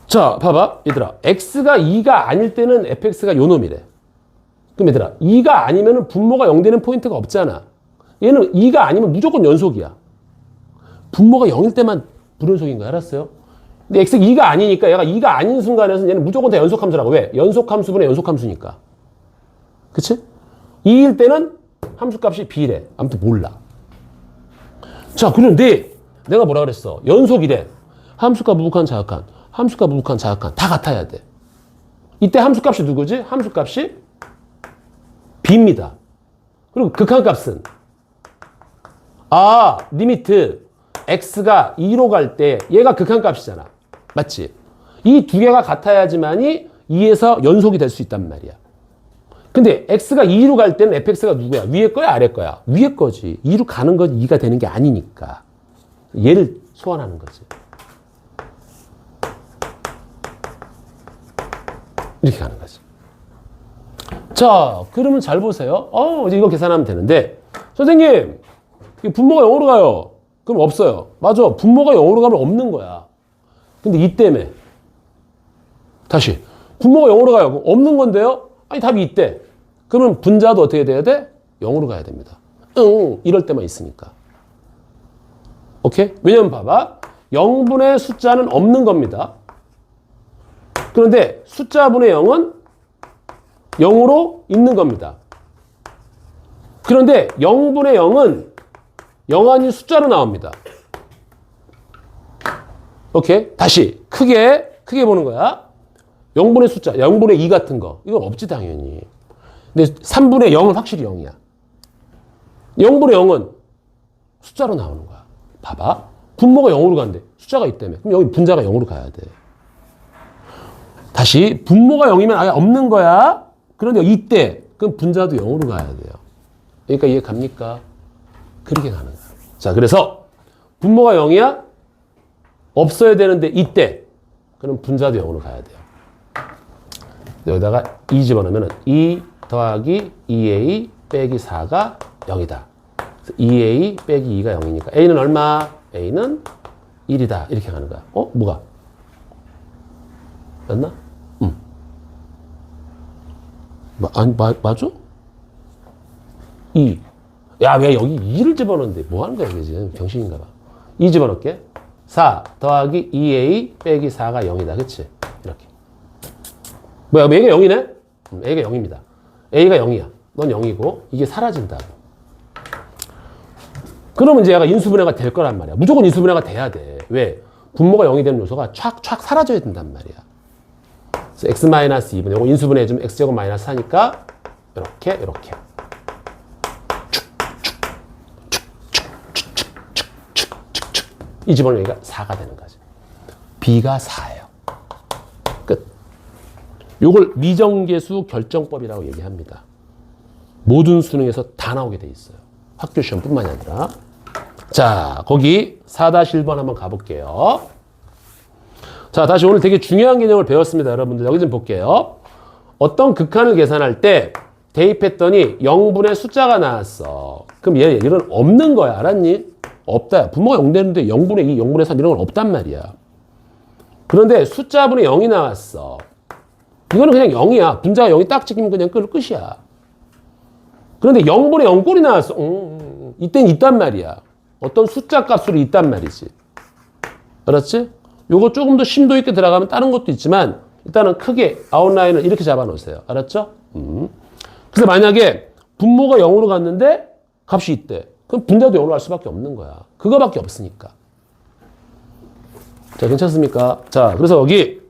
자, 봐봐. 얘들아. x가 2가 아닐 때는 fx가 요 놈이래. 그럼 얘들아. 2가 아니면 분모가 0 되는 포인트가 없잖아. 얘는 2가 아니면 무조건 연속이야. 분모가 0일 때만 불연속인 거 알았어요? 근데 x가 2가 아니니까 얘가 2가 아닌 순간에서는 얘는 무조건 다 연속함수라고. 왜? 연속함수분의 연속함수니까. 그치? 2일 때는 함수값이 b래. 아무튼 몰라. 자, 그런데 내가 뭐라 그랬어? 연속이래. 함수값, 무극한, 자극한. 함수값, 무극한, 자극한. 다 같아야 돼. 이때 함수값이 누구지? 함수값이 b입니다. 그리고 극한값은 리미트 x가 2로 갈 때 얘가 극한값이잖아. 맞지? 이 두 개가 같아야지만이 2에서 연속이 될 수 있단 말이야. 근데 x가 2로 갈 때는 fx가 누구야? 위에 거야? 아래 거야? 위에 거지. 2로 가는 건 2가 되는 게 아니니까. 얘를 소환하는 거지. 이렇게 가는 거지. 자, 그러면 잘 보세요. 이제 이거 계산하면 되는데, 선생님, 분모가 0으로 가요. 그럼 없어요. 맞아. 분모가 0으로 가면 없는 거야. 근데 이 때문에. 다시. 분모가 0으로 가요. 그럼 없는 건데요? 아니, 답이 있대. 그러면 분자도 어떻게 돼야 돼? 0으로 가야 됩니다. 이럴 때만 있으니까. 오케이? 왜냐면 봐봐. 0분의 숫자는 없는 겁니다. 그런데 숫자분의 0은 0으로 있는 겁니다. 그런데 0분의 0은 0 아닌 숫자로 나옵니다. 오케이? 다시 크게 보는 거야. 0분의 숫자, 0분의 2 같은 거. 이건 없지 당연히. 근데 3분의 0은 확실히 0이야. 0분의 0은 숫자로 나오는 거야. 봐봐. 분모가 0으로 간대. 숫자가 있다며. 그럼 여기 분자가 0으로 가야 돼. 다시 분모가 0이면 아예 없는 거야. 그런데 이때 그럼 분자도 0으로 가야 돼요. 그러니까 이해 갑니까? 그렇게 가는 거야. 자, 그래서 분모가 0이야? 없어야 되는데 이때 그럼 분자도 0으로 가야 돼요. 여기다가 2 집어넣으면 2 더하기 2a 빼기 4가 0이다. 2a 빼기 2가 0이니까 a는 얼마? a는 1이다. 이렇게 가는 거야. 뭐가? 맞나? 아니, 맞아? 2. 야, 왜 여기 2를 집어넣는데? 뭐 하는 거야, 이게 지금? 병신인가 봐. 2 집어넣게. 4 더하기 2a 빼기 4가 0이다. 그치? 이렇게. 뭐야, A가 0이네? A가 0입니다. A가 0이야. 넌 0이고, 이게 사라진다. 그러면 이제 얘가 인수분해가 될 거란 말이야. 무조건 인수분해가 돼야 돼. 왜? 분모가 0이 되는 요소가 촥촥 사라져야 된단 말이야. 그래서 x-2분. 이거 인수분해해주면 x제곱 마이너스 4니까, 이렇게, 이렇게. 이 집어넣으면 여기가 4가 되는 거지. b가 4예요. 끝. 요걸 미정계수 결정법이라고 얘기합니다. 모든 수능에서 다 나오게 돼 있어요. 학교 시험뿐만이 아니라. 자, 거기 4-1번 한번 가볼게요. 자, 다시 오늘 되게 중요한 개념을 배웠습니다. 여러분들 여기 좀 볼게요. 어떤 극한을 계산할 때 대입했더니 0분의 숫자가 나왔어. 그럼 얘 이런 없는 거야. 알았니? 없다. 분모가 0 되는데 0분의 2, 0분의 3 이런 건 없단 말이야. 그런데 숫자분의 0이 나왔어. 이거는 그냥 0이야. 분자가 0이 딱 찍히면 그냥 끝이야. 그런데 0분의 0꼴이 나왔어. 이땐 있단 말이야. 어떤 숫자 값으로 있단 말이지. 알았지? 요거 조금 더 심도 있게 들어가면 다른 것도 있지만 일단은 크게 아웃라인을 이렇게 잡아놓으세요. 알았죠? 그래서 만약에 분모가 0으로 갔는데 값이 있대. 그럼 분자도 0으로 갈 수밖에 없는 거야. 그거밖에 없으니까. 자, 괜찮습니까? 자, 그래서 여기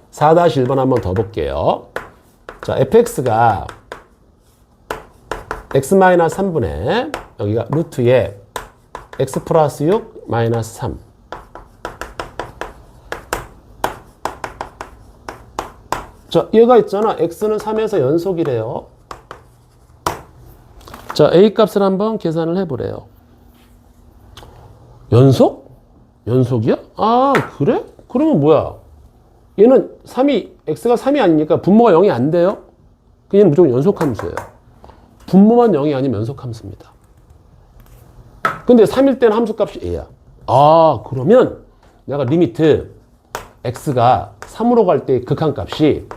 4-1번 한번 더 볼게요. 자, fx가 x-3분의 여기가 루트에 x 플러스 6 마이너스 3. 자, 얘가 있잖아. x는 3에서 연속이래요. 자, a 값을 한번 계산을 해보래요. 연속? 연속이야? 아, 그래? 그러면 뭐야? 얘는 3이, x가 3이 아니니까 분모가 0이 안 돼요? 얘는 무조건 연속함수예요. 분모만 0이 아니면 연속함수입니다. 근데 3일 때는 함수값이 a야. 아, 그러면 내가 리미트 x가 3으로 갈 때 극한값이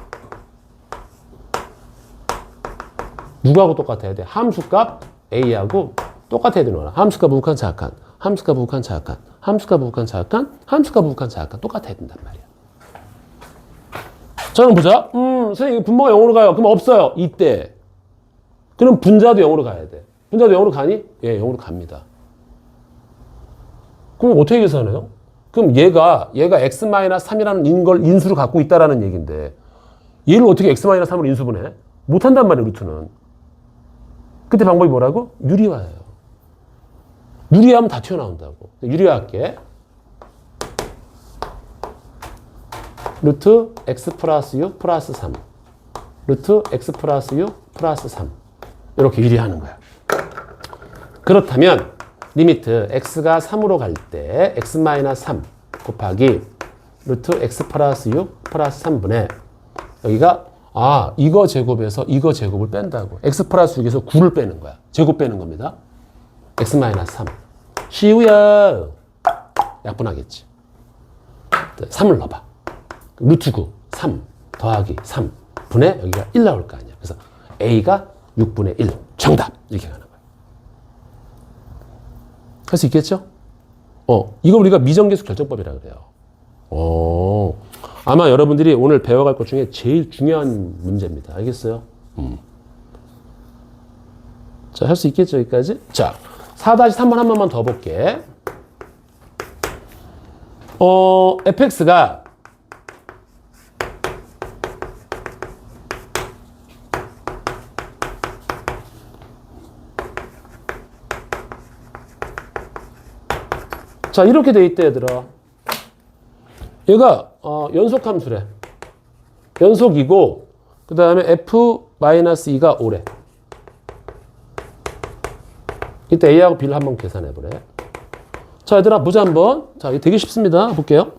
누구하고 똑같아야 돼? 함수값 a하고 똑같아야 되는 거야. 함수값 부극한 자악한, 함수값 부극한 자악한, 함수값 부극한 자악한, 함수값 부극한 자악한 똑같아야 된단 말이야. 자, 그럼 보자. 선생님 분모가 0으로 가요. 그럼 없어요. 이때. 그럼 분자도 0으로 가야 돼. 분자도 0으로 가니? 예, 0으로 갑니다. 그럼 어떻게 계산해요? 그럼 얘가 x-3이라는 걸 인수를 갖고 있다라는 얘기인데 얘를 어떻게 x-3으로 인수분해? 못한단 말이에요, 루트는. 그때 방법이 뭐라고? 유리화예요. 유리화하면 다 튀어나온다고. 유리화할게. 루트 x 플러스 6 플러스 3. 루트 x 플러스 6 플러스 3. 이렇게 유리하는 거야. 그렇다면 리미트 x가 3으로 갈 때 x-3 곱하기 루트 x 플러스 6 플러스 3분의 여기가 이거 제곱에서 이거 제곱을 뺀다고. x 플러스 6에서 9를 빼는 거야. 제곱 빼는 겁니다. x-3. 쉬우야. 약분하겠지. 3을 넣어봐. 루트 9, 3 더하기 3 분의 여기가 1 나올 거 아니야. 그래서 a가 6분의 1. 정답. 이렇게 가는 거야. 할 수 있겠죠? 이거 우리가 미정계수 결정법이라 그래요. 아마 여러분들이 오늘 배워갈 것 중에 제일 중요한 문제입니다. 알겠어요? 자, 할 수 있겠죠, 여기까지? 자, 4-3번 한 번만 더 볼게. fx가 자, 이렇게 돼 있대, 얘들아. 얘가 연속함수래. 연속이고 그 다음에 f-2가 5래. 이때 a하고 b를 한번 계산해보래. 자, 얘들아 보자 한번. 자, 이게 되게 쉽습니다. 볼게요.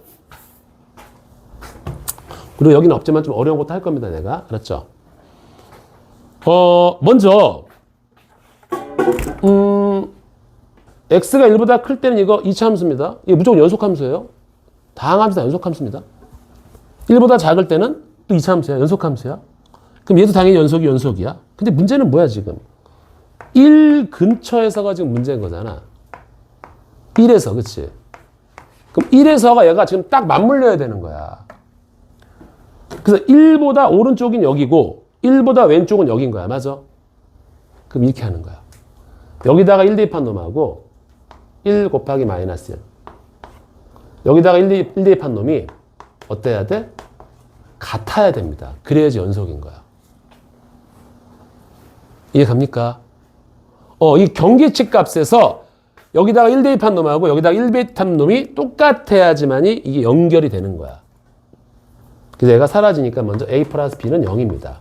그리고 여기는 없지만 좀 어려운 것도 할 겁니다, 내가. 알았죠? 먼저 x가 1보다 클 때는 이거 2차 함수입니다. 이게 무조건 연속함수예요. 다항 함수 다 연속함수입니다. 1보다 작을 때는 또 2차 함수야. 연속함수야. 그럼 얘도 당연히 연속이야. 근데 문제는 뭐야 지금? 1 근처에서가 지금 문제인 거잖아. 1에서, 그치? 그럼 1에서가 얘가 지금 딱 맞물려야 되는 거야. 그래서 1보다 오른쪽인 여기고 1보다 왼쪽은 여긴 거야. 맞아? 그럼 이렇게 하는 거야. 여기다가 1 대입한 놈하고 1 곱하기 마이너스 1. 여기다가 1 대입한 놈이 어때야 돼? 같아야 됩니다. 그래야지 연속인 거야. 이해 갑니까? 이 경계치 값에서 여기다가 1 대입한 놈하고 여기다가 1 대입한 놈이 똑같아야지만이 이게 연결이 되는 거야. 그래서 얘가 사라지니까 먼저 a 플러스 b는 0입니다.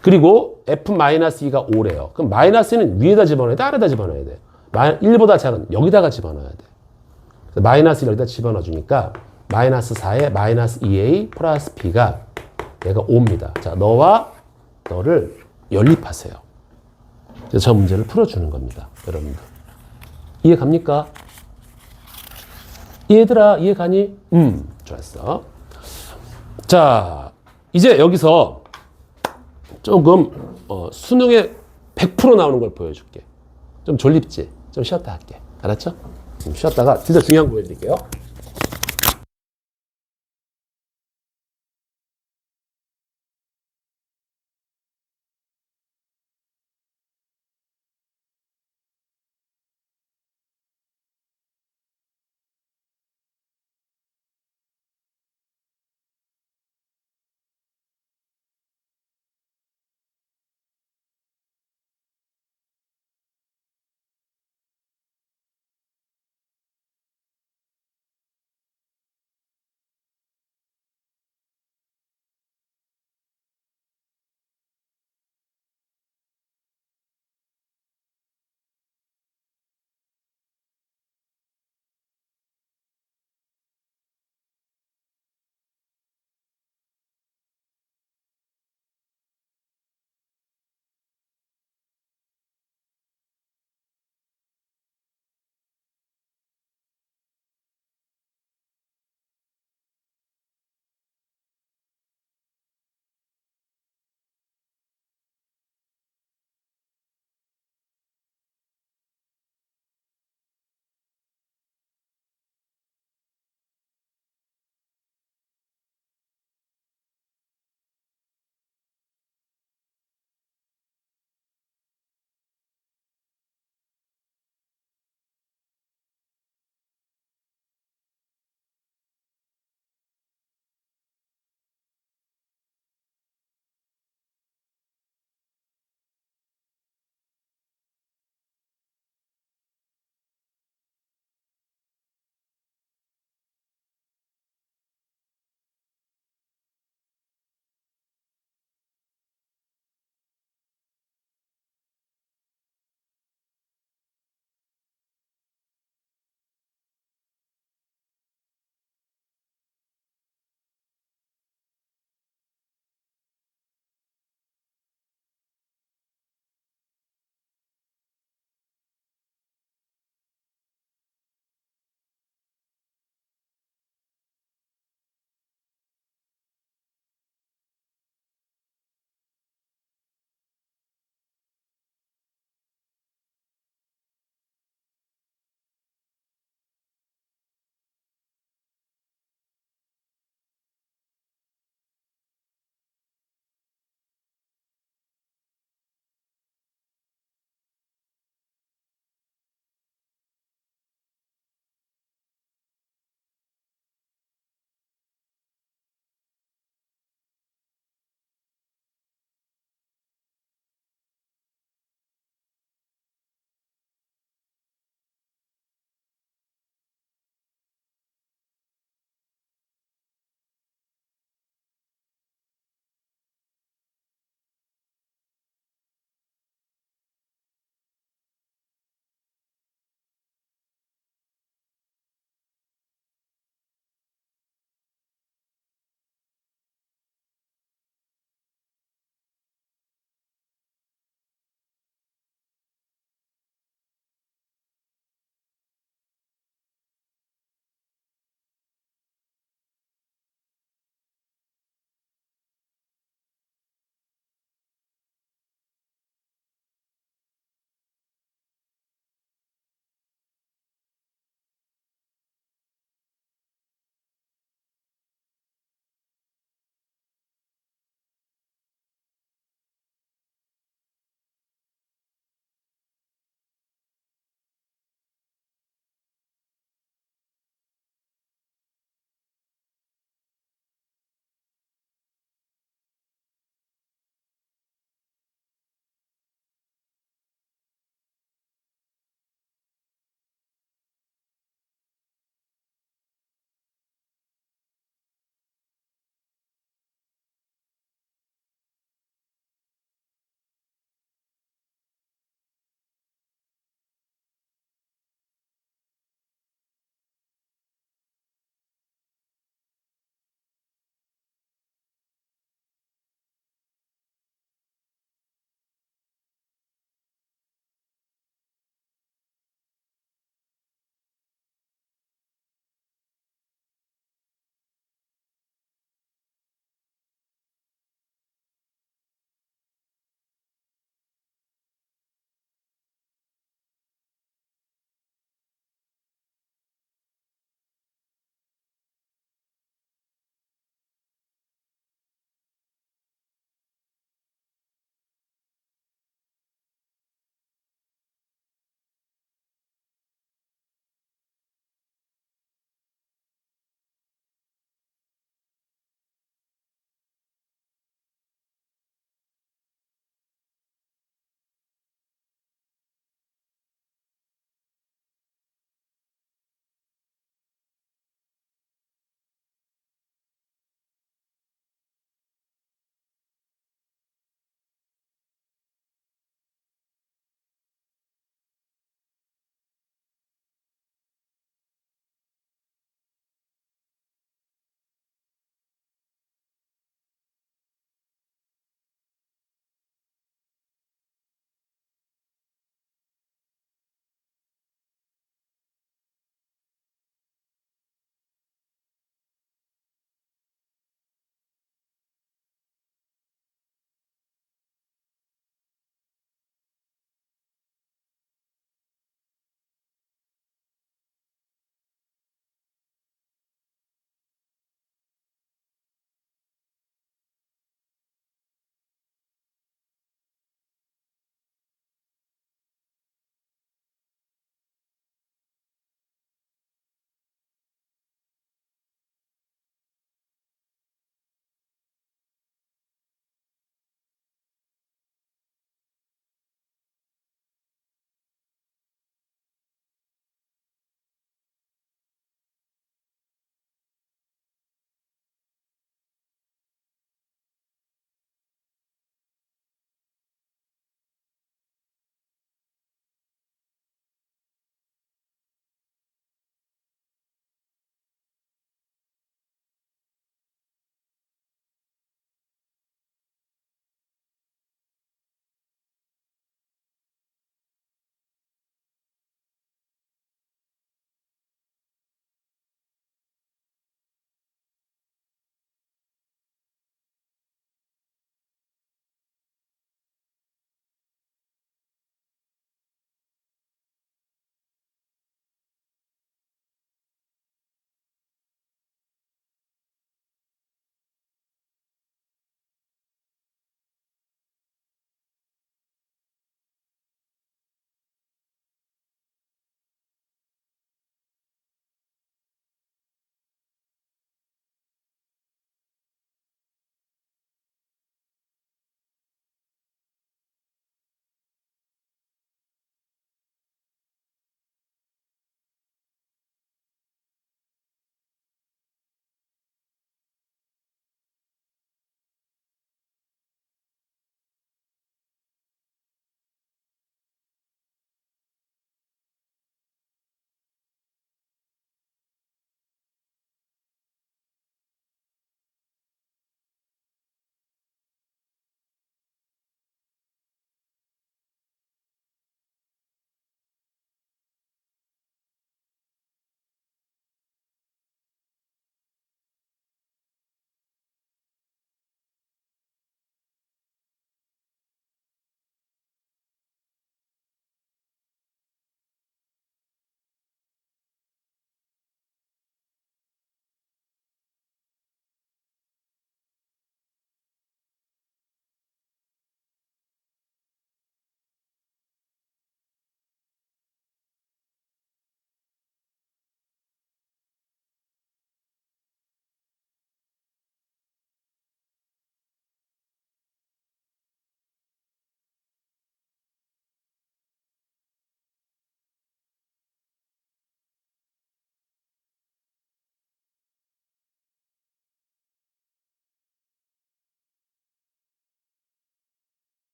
그리고 f-2가 5래요. 그럼 마이너스는 위에다 집어넣어야 돼? 아래다 집어넣어야 돼? 1보다 작은 여기다가 집어넣어야 돼. 마이너스 1 여기다 집어넣어 주니까 마이너스 4에 마이너스 2a 플러스 b가 얘가 5입니다. 자, 너와 너를 연립하세요. 그래서 저 문제를 풀어주는 겁니다. 여러분들. 이해 갑니까? 얘들아, 이해 가니? 좋았어. 자, 이제 여기서 조금 수능에 100% 나오는 걸 보여줄게. 좀 졸립지? 좀 쉬었다 할게. 알았죠? 쉬었다가 진짜 중요한 거 보여드릴게요.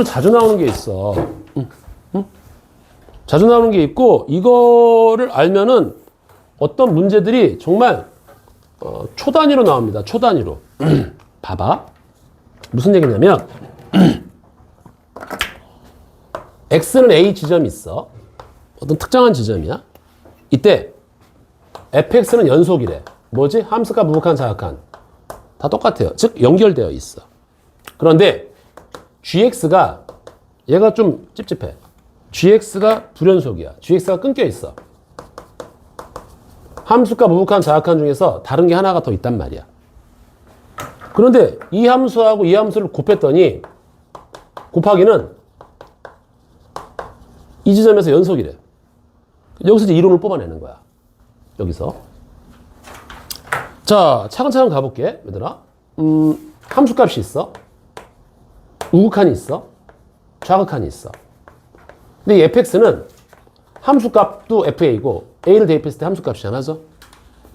자주 나오는 게 있어. 자주 나오는 게 있고, 이거를 알면은 어떤 문제들이 정말 초단위로 나옵니다. 초단위로. 봐봐. 무슨 얘기냐면 x는 a 지점이 있어. 어떤 특정한 지점이야. 이때 fx는 연속이래. 뭐지? 함수가 무극한, 자극한. 다 똑같아요. 즉 연결되어 있어. 그런데 gx가 얘가 좀 찝찝해. gx가 불연속이야. gx가 끊겨 있어. 함수가 무극한, 자극한 중에서 다른 게 하나가 더 있단 말이야. 그런데 이 함수하고 이 함수를 곱했더니 곱하기는 이 지점에서 연속이래. 여기서 이제 이론을 뽑아내는 거야. 여기서. 자, 차근차근 가볼게. 얘들아. 함수값이 있어. 우극한이 있어. 좌극한이 있어. 근데 이 fx는 함수값도 fa이고 a를 대입했을 때 함수값이잖아. 그죠?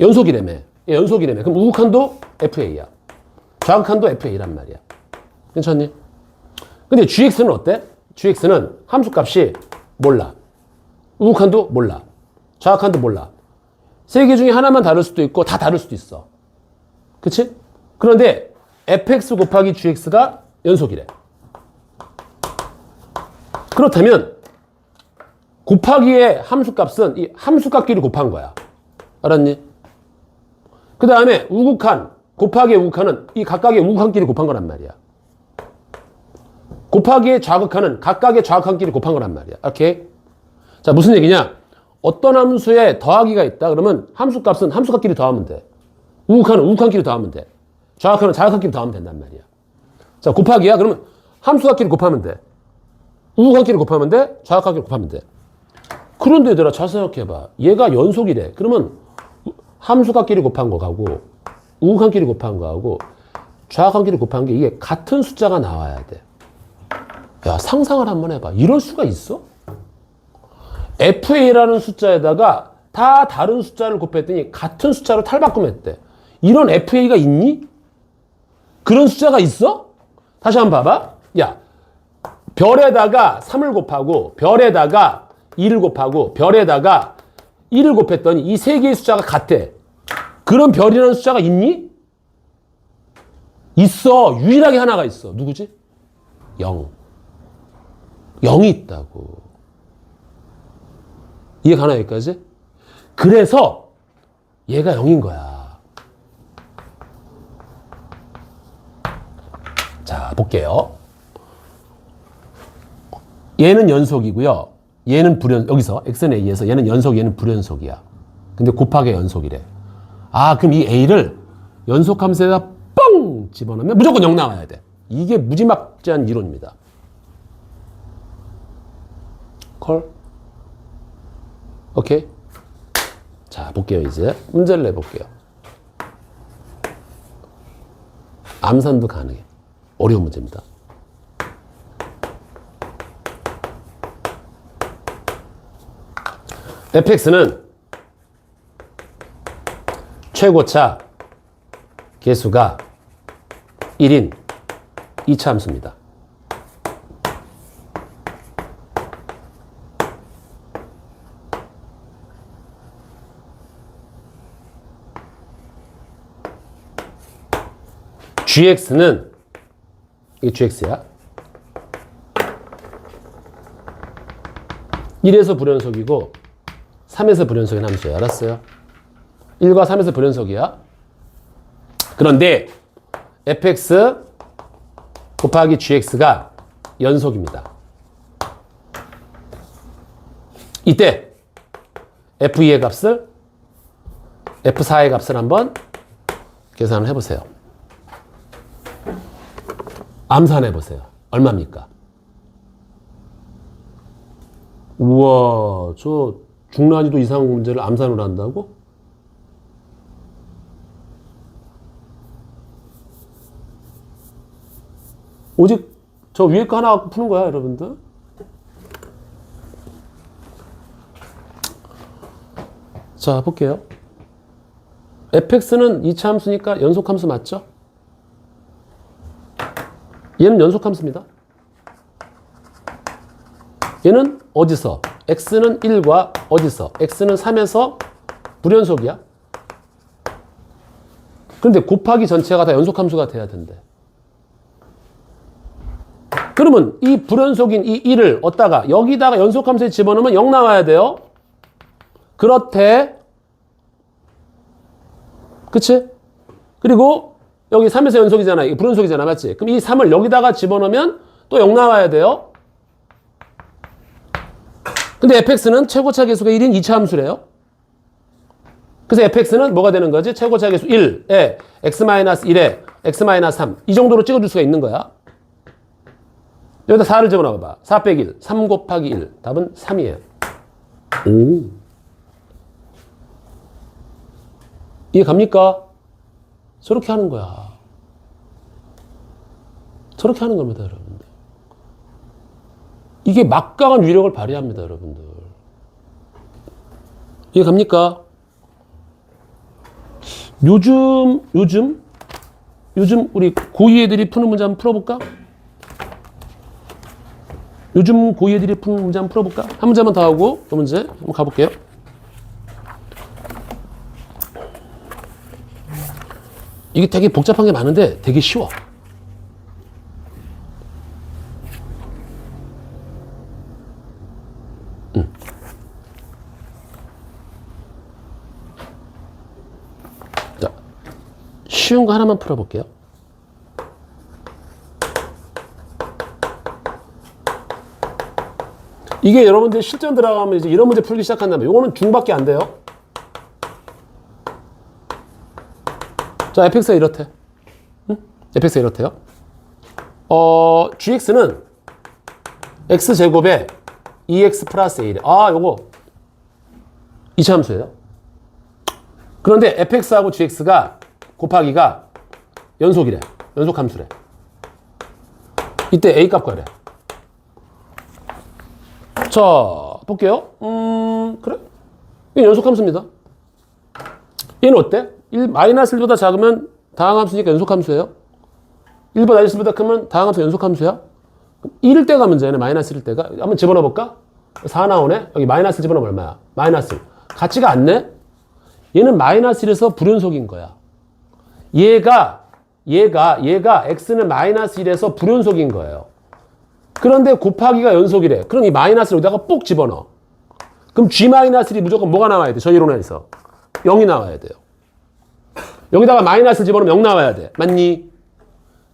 연속이라며. 연속이라며. 그럼 우극한도 fa야. 좌극한도 fa란 말이야. 괜찮니? 근데 gx는 어때? gx는 함수값이 몰라. 우극한도 몰라. 좌극한도 몰라. 세 개 중에 하나만 다를 수도 있고 다 다를 수도 있어. 그치? 그런데 fx 곱하기 gx가 연속이래. 그렇다면 곱하기의 함수값은 이 함수값끼리 곱한 거야. 알았니? 그 다음에 우극한 곱하기의 우극한은 이 각각의 우극한끼리 곱한 거란 말이야. 곱하기의 좌극한은 각각의 좌극한끼리 곱한 거란 말이야. 오케이? 자, 무슨 얘기냐? 어떤 함수에 더하기가 있다. 그러면 함수값은 함수값끼리 더하면 돼. 우극한은 우극한끼리 더하면 돼. 좌극한은 좌극한끼리 더하면 된단 말이야. 자, 곱하기야. 그러면 함수값끼리 곱하면 돼. 우극한끼리 곱하면 돼. 좌극한끼리 곱하면 돼. 그런데 얘들아, 잘 생각해봐. 얘가 연속이래. 그러면 함수값끼리 곱한 거하고 우극한끼리 곱한 거하고 좌극한끼리 곱한 게 이게 같은 숫자가 나와야 돼. 야, 상상을 한번 해봐. 이럴 수가 있어? fa라는 숫자에다가 다 다른 숫자를 곱했더니 같은 숫자로 탈바꿈했대. 이런 fa가 있니? 그런 숫자가 있어? 다시 한번 봐봐. 야, 별에다가 3을 곱하고 별에다가 2를 곱하고 별에다가 1을 곱했더니 이 세 개의 숫자가 같아. 그런 별이라는 숫자가 있니? 있어. 유일하게 하나가 있어. 누구지? 0. 0이 있다고. 이해가 가나 여기까지? 그래서 얘가 0인 거야. 자, 볼게요. 얘는 연속이고요. 얘는 여기서 x는 a에서 얘는 연속, 얘는 불연속이야. 근데 곱하기 연속이래. 아, 그럼 이 a를 연속함수에다 뻥 집어넣으면 무조건 0 나와야 돼. 이게 무지막지한 이론입니다. 콜? 오케이? 자, 볼게요. 이제 문제를 내볼게요. 암산도 가능해. 어려운 문제입니다. fx는 최고차 개수가 1인 2차 함수입니다. gx는 이게 gx야. 1에서 불연속이고 3에서 불연속인 함수야. 알았어요? 1과 3에서 불연속이야. 그런데 fx 곱하기 gx가 연속입니다. 이때 f2의 값을 f4의 값을 한번 계산을 해보세요. 암산해보세요. 얼마입니까? 우와, 저 중난이도 이상 문제를 암산으로 한다고? 오직 저 위에 거 하나 갖고 푸는 거야, 여러분들. 자, 볼게요. fx는 2차 함수니까 연속함수 맞죠? 얘는 연속함수입니다. 얘는 어디서? x는 1과 어디서? x는 3에서 불연속이야. 그런데 곱하기 전체가 다 연속함수가 돼야 된대. 그러면 이 불연속인 이 1을 얻다가 여기다가 연속함수에 집어넣으면 0 나와야 돼요. 그렇대. 그치? 그리고 여기 3에서 연속이잖아. 이게 불연속이잖아. 맞지? 그럼 이 3을 여기다가 집어넣으면 또 0 나와야 돼요. 근데 fx는 최고차 계수가 1인 2차 함수래요. 그래서 fx는 뭐가 되는 거지? 최고차 계수 1에 x-1에 x-3 이 정도로 찍어줄 수가 있는 거야. 여기다 4를 집어넣어봐. 4 빼기 1, 3 곱하기 1. 답은 3이에요. 오. 이해 갑니까? 저렇게 하는 거야. 저렇게 하는 겁니다, 여러분들. 이게 막강한 위력을 발휘합니다, 여러분들. 이해 갑니까? 요즘 우리 고2 애들이 푸는 문제 한번 풀어볼까? 요즘 고2 애들이 푸는 문제 한번 풀어볼까? 한 문제만 더 하고 그 문제 한번 가볼게요. 이게 되게 복잡한 게 많은데 되게 쉬워. 자, 쉬운 거 하나만 풀어볼게요. 이게 여러분들 실전 들어가면 이제 이런 문제 풀기 시작한다면 요거는 중밖에 안 돼요. 자, fx가 이렇대. 응? fx가 이렇대요. gx는 x제곱에 2x 플러스 a래. 아, 요거 2차 함수예요. 그런데 fx하고 gx가 곱하기가 연속이래. 연속 함수래. 이때 a 값 구하래. 자, 볼게요. 그래? 이건 연속 함수입니다. 얘는 어때? 1보다 작으면 다항함수니까 연속함수예요. 1보다 1보다 크면 다항함수 연속함수야. 1일 때가 문제네. 마이너스 1일 때가. 한번 집어넣어볼까? 4 나오네. 여기 마이너스 집어넣으면 얼마야? 마이너스 1. 같지가 않네. 얘는 마이너스 1에서 불연속인 거야. 얘가 x는 마이너스 1에서 불연속인 거예요. 그런데 곱하기가 연속이래. 그럼 이 마이너스를 여기다가 뽁 집어넣어. 그럼 g-1이 무조건 뭐가 나와야 돼? 저 이론에서 0이 나와야 돼요. 여기다가 마이너스 집어넣으면 0 나와야 돼. 맞니?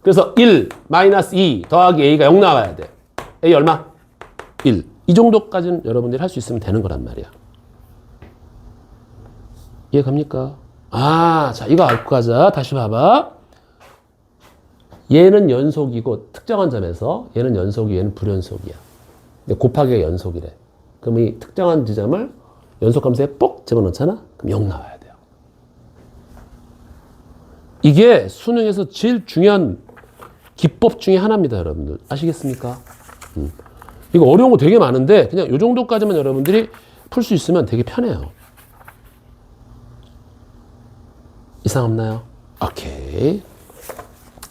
그래서 1, 마이너스 2 더하기 a가 0 나와야 돼. a 얼마? 1. 이 정도까지는 여러분들이 할 수 있으면 되는 거란 말이야. 이해 갑니까? 아, 자, 이거 알고 가자. 다시 봐봐. 얘는 연속이고 특정한 점에서 얘는 연속이 얘는 불연속이야. 근데 곱하기가 연속이래. 그럼 이 특정한 지점을 연속함수에 뽁 집어넣잖아? 그럼 0 나와야 돼요. 이게 수능에서 제일 중요한 기법 중에 하나입니다, 여러분들. 아시겠습니까? 이거 어려운 거 되게 많은데 그냥 이 정도까지만 여러분들이 풀 수 있으면 되게 편해요. 이상 없나요? 오케이.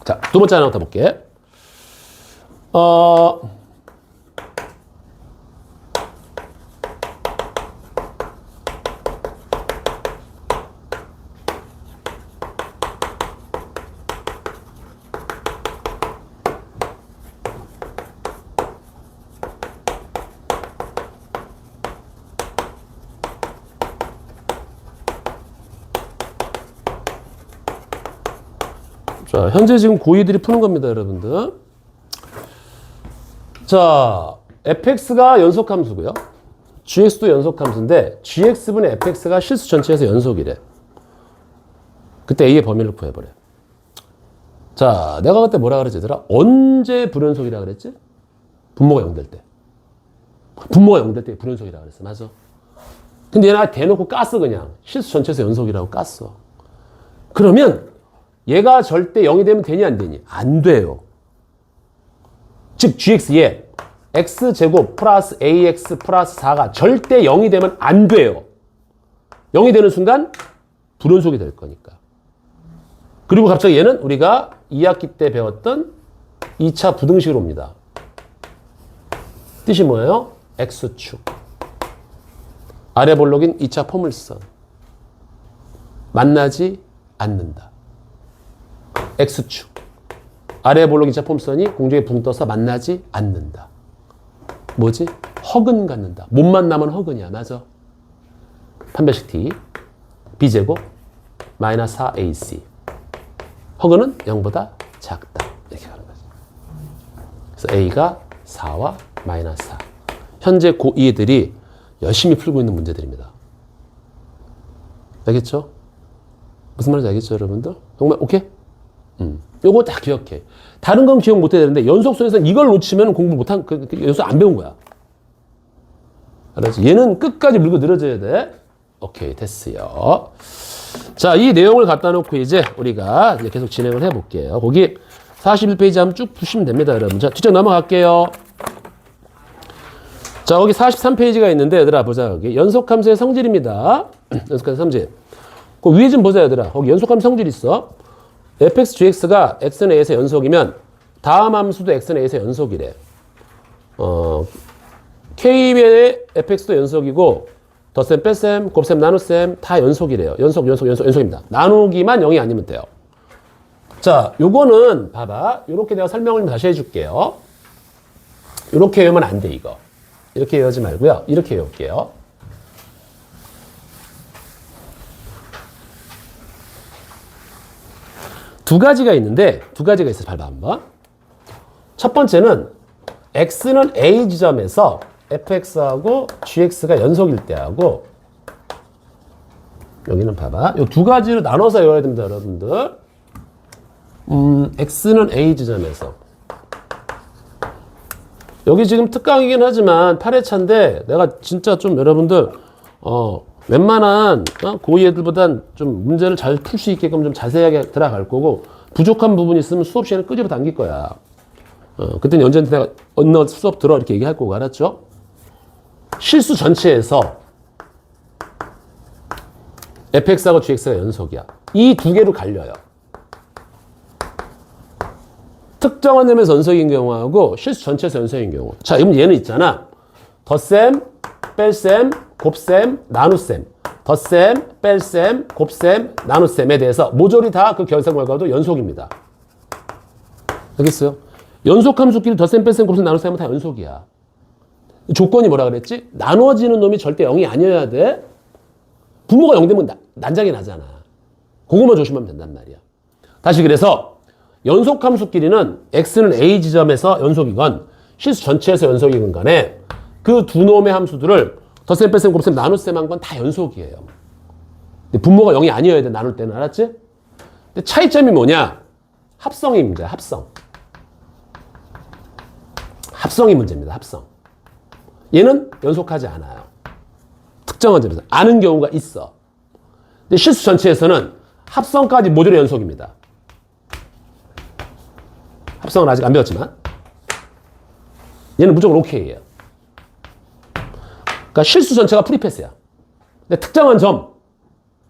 자, 두 번째 하나부터 볼게. 자, 현재 지금 고2들이 푸는 겁니다, 여러분들. 자, fx가 연속함수고요. gx도 연속함수인데 gx분의 fx가 실수 전체에서 연속이래. 그때 a의 범위를 구해버려. 자, 내가 그때 뭐라 그랬지, 얘들아? 언제 불연속이라 그랬지? 분모가 0 될 때. 분모가 0 될 때 불연속이라 그랬어. 맞아. 근데 얘가 대놓고 깠어, 그냥. 실수 전체에서 연속이라고 깠어. 그러면 얘가 절대 0이 되면 되니 안 되니? 안 돼요. 즉 gx 얘 x제곱 플러스 ax 플러스 4가 절대 0이 되면 안 돼요. 0이 되는 순간 불연속이 될 거니까. 그리고 갑자기 얘는 우리가 2학기 때 배웠던 2차 부등식으로 옵니다. 뜻이 뭐예요? X축. 아래 볼록인 2차 포물선. 만나지 않는다. X축. 아래 볼록 2차 포물선이 공중에 붕 떠서 만나지 않는다. 뭐지? 허근 갖는다. 못 만나면 허근이야. 맞아. 판별식 T. B제곱 마이너스 4AC. 허근은 0보다 작다. 이렇게 가는 거지. 그래서 A가 4와 마이너스 4. 현재 고2애들이 열심히 풀고 있는 문제들입니다. 알겠죠? 무슨 말인지 알겠죠, 여러분들? 정말 오케이? 요거 딱 기억해. 다른 건 기억 못 해야 되는데 연속선에서 이걸 놓치면 공부 못한 그 연속 안 배운 거야. 알았지? 얘는 끝까지 물고 늘어져야 돼. 오케이, 됐어요. 자, 이 내용을 갖다 놓고 이제 우리가 이제 계속 진행을 해볼게요. 거기 41페이지 한번 쭉 푸시면 됩니다, 여러분. 자, 뒤쪽 넘어갈게요. 자, 거기 43페이지가 있는데, 얘들아, 보자, 여기. 연속함수의 성질입니다. 연속함수의 성질. 그 위에 좀 보자, 얘들아. 거기 연속함수 성질 있어. fx, gx가 x는 a에서 연속이면 다음 함수도 x는 a에서 연속이래. k의 fx도 연속이고, 덧셈, 뺄셈, 곱셈, 나눗셈 다 연속이래요. 연속입니다. 나누기만 0이 아니면 돼요. 자, 요거는 봐봐. 요렇게 내가 설명을 다시 해줄게요. 요렇게 외우면 안 돼, 이거. 이렇게 외우지 말고요. 이렇게 외울게요. 두 가지가 있는데, 두 가지가 있어요. 봐봐, 한번. 첫 번째는 x는 a 지점에서 fx하고 gx가 연속일 때하고, 여기는 봐봐. 이 두 가지를 나눠서 외워야 됩니다, 여러분들. x는 a 지점에서. 여기 지금 특강이긴 하지만 8회차인데 내가 진짜 좀 여러분들 웬만한 고2 애들보단 좀 문제를 잘 풀 수 있게끔 좀 자세하게 들어갈 거고, 부족한 부분이 있으면 수업 시간에 끄집어 당길 거야. 그때는 언제든지 내가 언어 수업 들어 이렇게 얘기할 거고, 알았죠? 실수 전체에서 fx하고 gx가 연속이야. 이 두 개로 갈려요. 특정한 점에서 연속인 경우하고 실수 전체에서 연속인 경우. 자, 그럼 얘는 있잖아. 덧셈, 뺄셈, 곱셈, 나눗셈. 덧셈, 뺄셈, 곱셈, 나눗셈에 대해서 모조리 다 그 결산 결과도 연속입니다. 알겠어요? 연속함수끼리 덧셈, 뺄셈, 곱셈, 나눗셈은 다 연속이야. 조건이 뭐라 그랬지? 나눠지는 놈이 절대 0이 아니어야 돼. 부모가 0 되면 난장이 나잖아. 그거만 조심하면 된단 말이야. 다시 그래서 연속함수끼리는 x는 a 지점에서 연속이건 실수 전체에서 연속이건 간에 그 두 놈의 함수들을 덧셈, 뺄셈, 곱셈, 나눗셈 한 건 다 연속이에요. 근데 분모가 0이 아니어야 돼, 나눌 때는. 알았지? 근데 차이점이 뭐냐? 합성이 문제야, 합성. 합성이 문제입니다, 합성. 얘는 연속하지 않아요. 특정한 점에서. 아는 경우가 있어. 근데 실수 전체에서는 합성까지 모듈의 연속입니다. 합성은 아직 안 배웠지만 얘는 무조건 오케이예요. 그러니까 실수 전체가 프리패스야. 근데 특정한 점,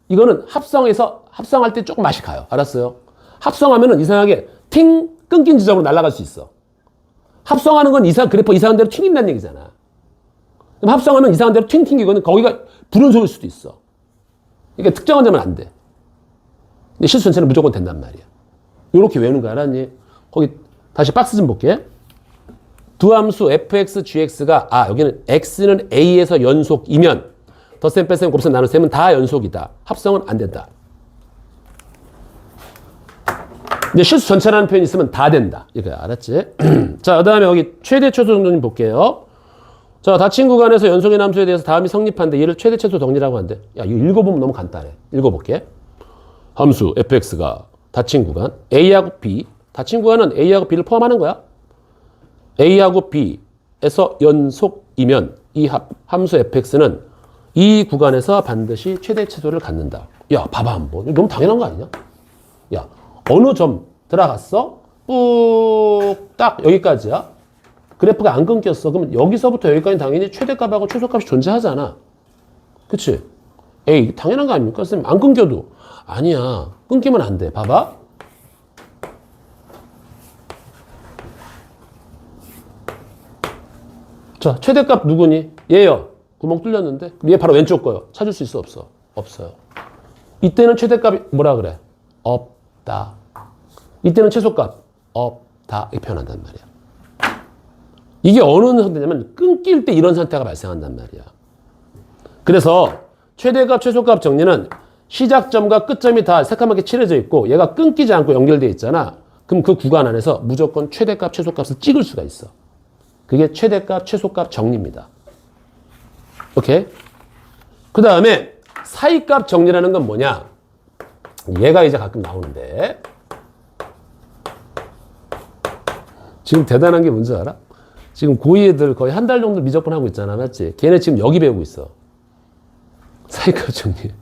이거는 합성할 때 조금 맛이 가요. 알았어요? 합성하면은 이상하게 팅 끊긴 지점으로 날아갈 수 있어. 합성하는 건 그래프 이상한 대로 튕긴다는 얘기잖아. 그럼 합성하면 이상한 대로 튕기거든. 거기가 불운속일 수도 있어. 그러니까 특정한 점은 안 돼. 근데 실수 전체는 무조건 된단 말이야. 요렇게 외우는 거 알았니? 거기 다시 박스 좀 볼게. 두 함수 fx, gx가 여기는 x는 a에서 연속이면 덧셈, 뺄셈, 곱셈, 나눗셈은 다 연속이다. 합성은 안 된다. 근데 실수 전체라는 표현이 있으면 다 된다. 이거 알았지? 자, 그 다음에 여기 최대 최소 정도 좀 볼게요. 자, 닫힌 구간에서 연속의 함수에 대해서 다음이 성립하는데 얘를 최대 최소 정리라고 한대. 야, 이거 읽어보면 너무 간단해. 읽어볼게. 함수 fx가 닫힌 구간 a하고 b. 닫힌 구간은 a하고 b를 포함하는 거야. a하고 b에서 연속이면 이 함수 fx는 이 구간에서 반드시 최대 최소를 갖는다. 야, 봐봐 한번. 이거 너무 당연한 거 아니냐? 야, 어느 점 들어갔어? 꾹 딱 여기까지야. 그래프가 안 끊겼어. 그러면 여기서부터 여기까지 당연히 최대값하고 최소값이 존재하잖아. 그치? 에이, 당연한 거 아닙니까? 선생님, 안 끊겨도. 아니야. 끊기면 안 돼. 봐봐. 자, 최대값 누구니? 얘요. 구멍 뚫렸는데. 얘 바로 왼쪽 거요. 찾을 수 있어, 없어? 없어요. 이때는 최대값이 뭐라 그래? 없다. 이때는 최소값 없다. 이렇게 표현한단 말이야. 이게 어느 상태냐면 끊길 때 이런 상태가 발생한단 말이야. 그래서 최대값, 최소값 정리는 시작점과 끝점이 다 새까맣게 칠해져 있고 얘가 끊기지 않고 연결되어 있잖아. 그럼 그 구간 안에서 무조건 최대값, 최소값을 찍을 수가 있어. 그게 최대값, 최소값 정리입니다. 오케이? 그 다음에 사이값 정리라는 건 뭐냐? 얘가 이제 가끔 나오는데 지금 대단한 게 뭔지 알아? 지금 고2 애들 거의 한 달 정도 미적분 하고 있잖아. 맞지? 걔네 지금 여기 배우고 있어. 사이값 정리.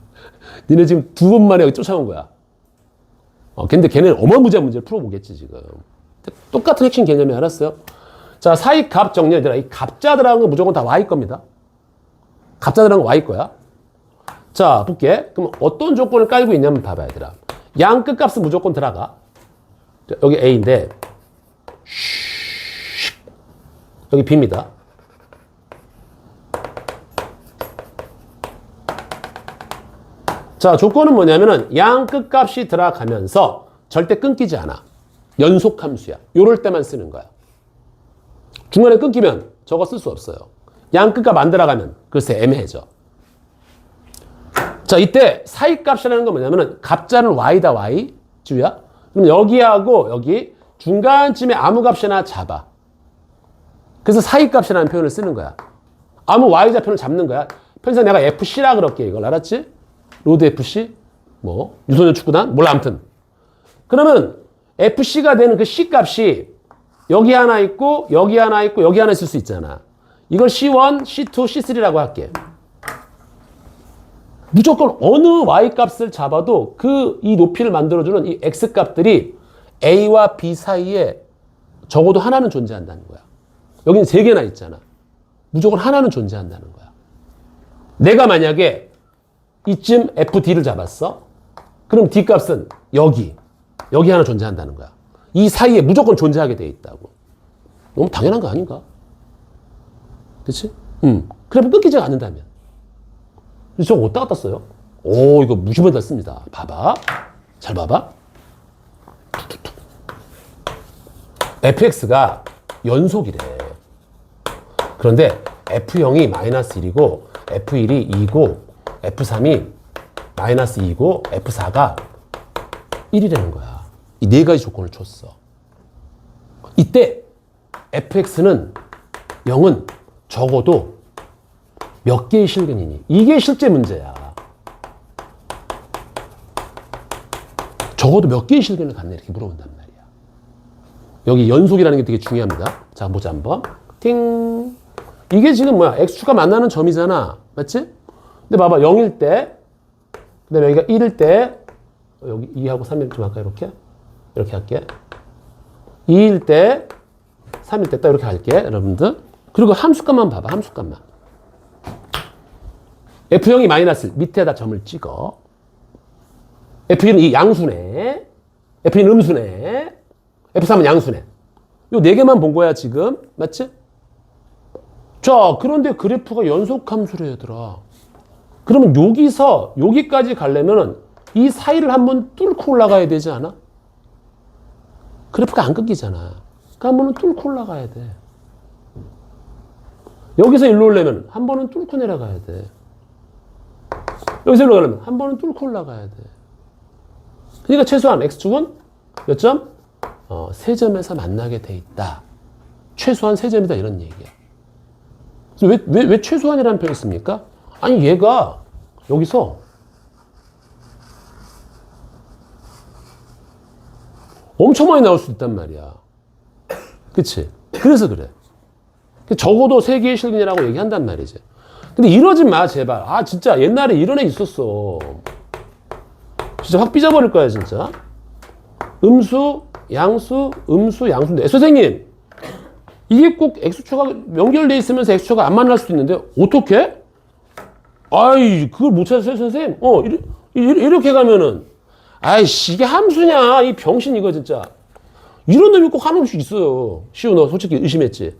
니네 지금 2번 만에 여기 쫓아온 거야. 근데 걔네는 어마무지한 문제를 풀어보겠지, 지금. 똑같은 핵심 개념이 알았어요? 자, 사이값 정리. 얘들아, 이 값자 들어간 건 무조건 다 Y일 겁니다. 값자 들어간 건 Y일 거야. 자, 볼게. 그럼 어떤 조건을 깔고 있냐면 봐봐, 얘들아. 양 끝값은 무조건 들어가. 여기 A인데, 여기 B입니다. 자, 조건은 뭐냐면은 양 끝값이 들어가면서 절대 끊기지 않아. 연속 함수야. 요럴 때만 쓰는 거야. 중간에 끊기면 저거 쓸 수 없어요. 양 끝값 안 들어가면 글쎄 애매해져. 자, 이때 사이값이라는 건 뭐냐면은 값자는 Y다, Y. 주야. 그럼 여기하고 여기 중간쯤에 아무 값이나 잡아. 그래서 사이값이라는 표현을 쓰는 거야. 아무 Y좌표를 잡는 거야. 평소 내가 FC라 그럴게, 이걸. 알았지? 로드 FC? 뭐, 유소년 축구단? 몰라, 아무튼. 그러면 FC가 되는 그 C 값이 여기 하나 있고, 여기 하나 있고, 여기 하나 있을 수 있잖아. 이걸 C1, C2, C3라고 할게. 무조건 어느 Y 값을 잡아도 이 높이를 만들어주는 이 X 값들이 A와 B 사이에 적어도 하나는 존재한다는 거야. 여기는 3개나 있잖아. 무조건 하나는 존재한다는 거야. 내가 만약에 이쯤 FD를 잡았어? 그럼 D 값은 여기 하나 존재한다는 거야. 이 사이에 무조건 존재하게 돼 있다고. 너무 당연한 거 아닌가? 그치? 그러면 끊기지가 않는다면. 저거 어디다 갖다 써요? 오, 이거 무시무시하게 씁니다. 봐봐. 잘 봐봐. fx가 연속이래. 그런데 f0이 마이너스 1이고 f1이 2고 f3이 마이너스 2고 f4가 1이라는 거야. 이 4가지 조건을 줬어. 이때 fx는 0은 적어도 몇 개의 실근이니? 이게 실제 문제야. 적어도 몇 개의 실근을 갖네? 이렇게 물어본단 말이야. 여기 연속이라는 게 되게 중요합니다. 자, 보자 한번. 팅. 이게 지금 뭐야? x축가 만나는 점이잖아. 맞지? 근데 봐봐. 0일 때, 그 다음에 여기가 1일 때, 여기 2하고 3일 좀 할까? 이렇게 할게. 2일 때, 3일 때 딱 이렇게 할게. 여러분들. 그리고 함수값만 봐봐. 함수값만. F0이 마이너스 밑에다 점을 찍어. F1은 이 양수네. F2는 음수네. F3은 양수네. 요 4개만 본 거야, 지금. 맞지? 자, 그런데 그래프가 연속함수래, 얘들아. 그러면 여기서 여기까지 가려면 이 사이를 한번 뚫고 올라가야 되지 않아? 그래프가 안 끊기잖아. 그러니까 한 번은 뚫고 올라가야 돼. 여기서 일로 오려면 한 번은 뚫고 내려가야 돼. 여기서 일로 가려면 한 번은 뚫고 올라가야 돼. 그러니까 최소한 X축은 몇 점? 3점에서 만나게 돼 있다. 최소한 3점이다 이런 얘기야. 왜 최소한이라는 표현을 씁니까? 아니 얘가 여기서 엄청 많이 나올 수 있단 말이야. 그치? 그래서 그래. 적어도 3개의 실근이라고 얘기한단 말이지. 근데 이러지 마, 제발. 아, 진짜 옛날에 이런 애 있었어. 진짜 확 삐져버릴 거야, 진짜. 음수, 양수, 음수, 양수인데. 선생님, 이게 꼭 X축가 연결돼 있으면서 X축가 안 만날 수도 있는데, 어떻게? 아이, 그걸 못 찾았어요, 선생님? 이렇게 가면은, 아이씨, 이게 함수냐? 이 병신 이거 진짜. 이런 놈이 꼭 한없이 있어요. 시우, 너 솔직히 의심했지?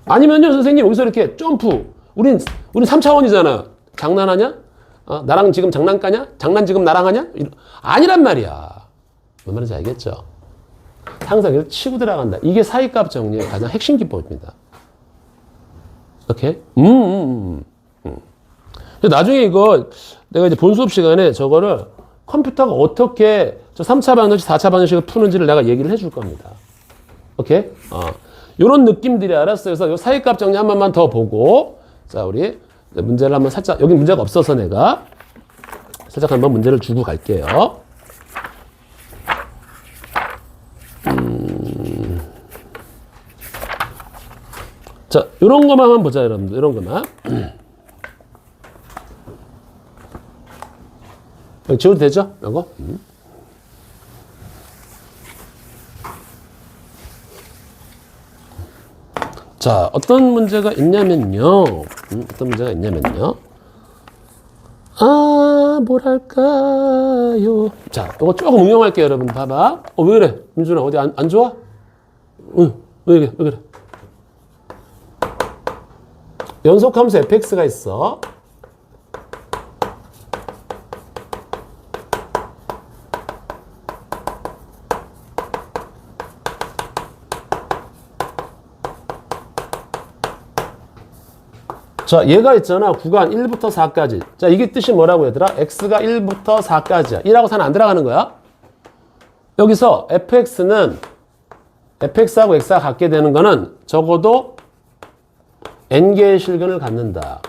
아니면요, 선생님, 여기서 이렇게 점프. 우린 3차원이잖아. 장난하냐? 나랑 지금 장난까냐? 장난 지금 나랑 하냐? 아니란 말이야. 뭔 말인지 알겠죠? 항상 이렇게 치고 들어간다. 이게 사이값 정리의 가장 핵심 기법입니다. 오케이? 나중에 이거 내가 이제 본 수업 시간에 저거를 컴퓨터가 어떻게 저 3차 방정식, 4차 방정식을 푸는지를 내가 얘기를 해줄 겁니다. 오케이? 요런 느낌들이 알았어요. 그래서 요 사이값 정리 한 번만 더 보고, 자, 우리 문제를 한번 살짝, 여기 문제가 없어서 내가 살짝 한번 문제를 주고 갈게요. 자, 요런 것만 한번 보자, 여러분들. 요런 것만. 여기 지워도 되죠? 요거? 자, 어떤 문제가 있냐면요. 어떤 문제가 있냐면요. 뭐랄까요. 자, 이거 조금 응용할게요, 여러분. 봐봐. 왜 그래? 민준아, 어디 안 좋아? 응, 왜 그래? 연속함수 fx가 있어. 자, 얘가 있잖아. 구간 1부터 4까지. 자, 이게 뜻이 뭐라고 얘들아? x가 1부터 4까지야. 1하고 4는 안 들어가는 거야. 여기서 fx는 fx하고 x가 같게 되는 거는 적어도 n개의 실근을 갖는다.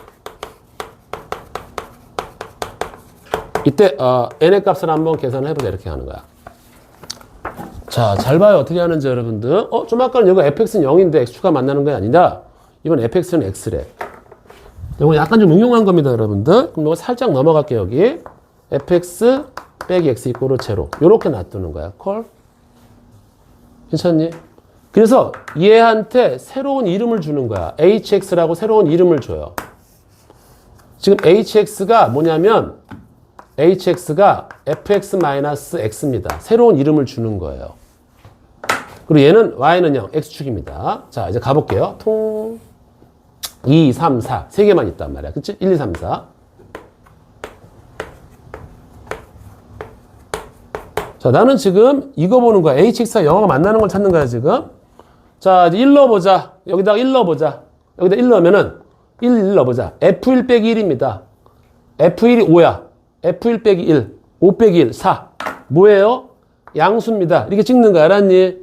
이때 n의 값을 한번 계산을 해보자. 이렇게 하는 거야. 자, 잘 봐요. 어떻게 하는지 여러분들. 좀 아까는 여기 fx는 0인데 x축가 만나는 게 아니라 이번 fx는 x래. 이거 약간 좀 응용한 겁니다, 여러분들. 그럼 이거 살짝 넘어갈게요, 여기. fx 빼기 x 이꼬르 제로. 요렇게 놔두는 거야. 콜? 괜찮니? 그래서 얘한테 새로운 이름을 주는 거야. hx라고 새로운 이름을 줘요. 지금 hx가 뭐냐면 hx가 fx-x입니다. 새로운 이름을 주는 거예요. 그리고 얘는 y는 0, x축입니다. 자, 이제 가볼게요. 2, 3, 4. 세 개만 있단 말이야. 그치? 1, 2, 3, 4. 자, 나는 지금 이거 보는 거야. hx가 0하고 만나는 걸 찾는 거야, 지금. 자, 이제 1 넣어보자. 여기다가 1 넣어보자. 여기다 1 넣으면은 1 넣어보자. f1 빼기 1입니다. f1이 5야. f1 빼기 1. 5 빼기 1. 4. 뭐예요? 양수입니다. 이렇게 찍는 거 알았니?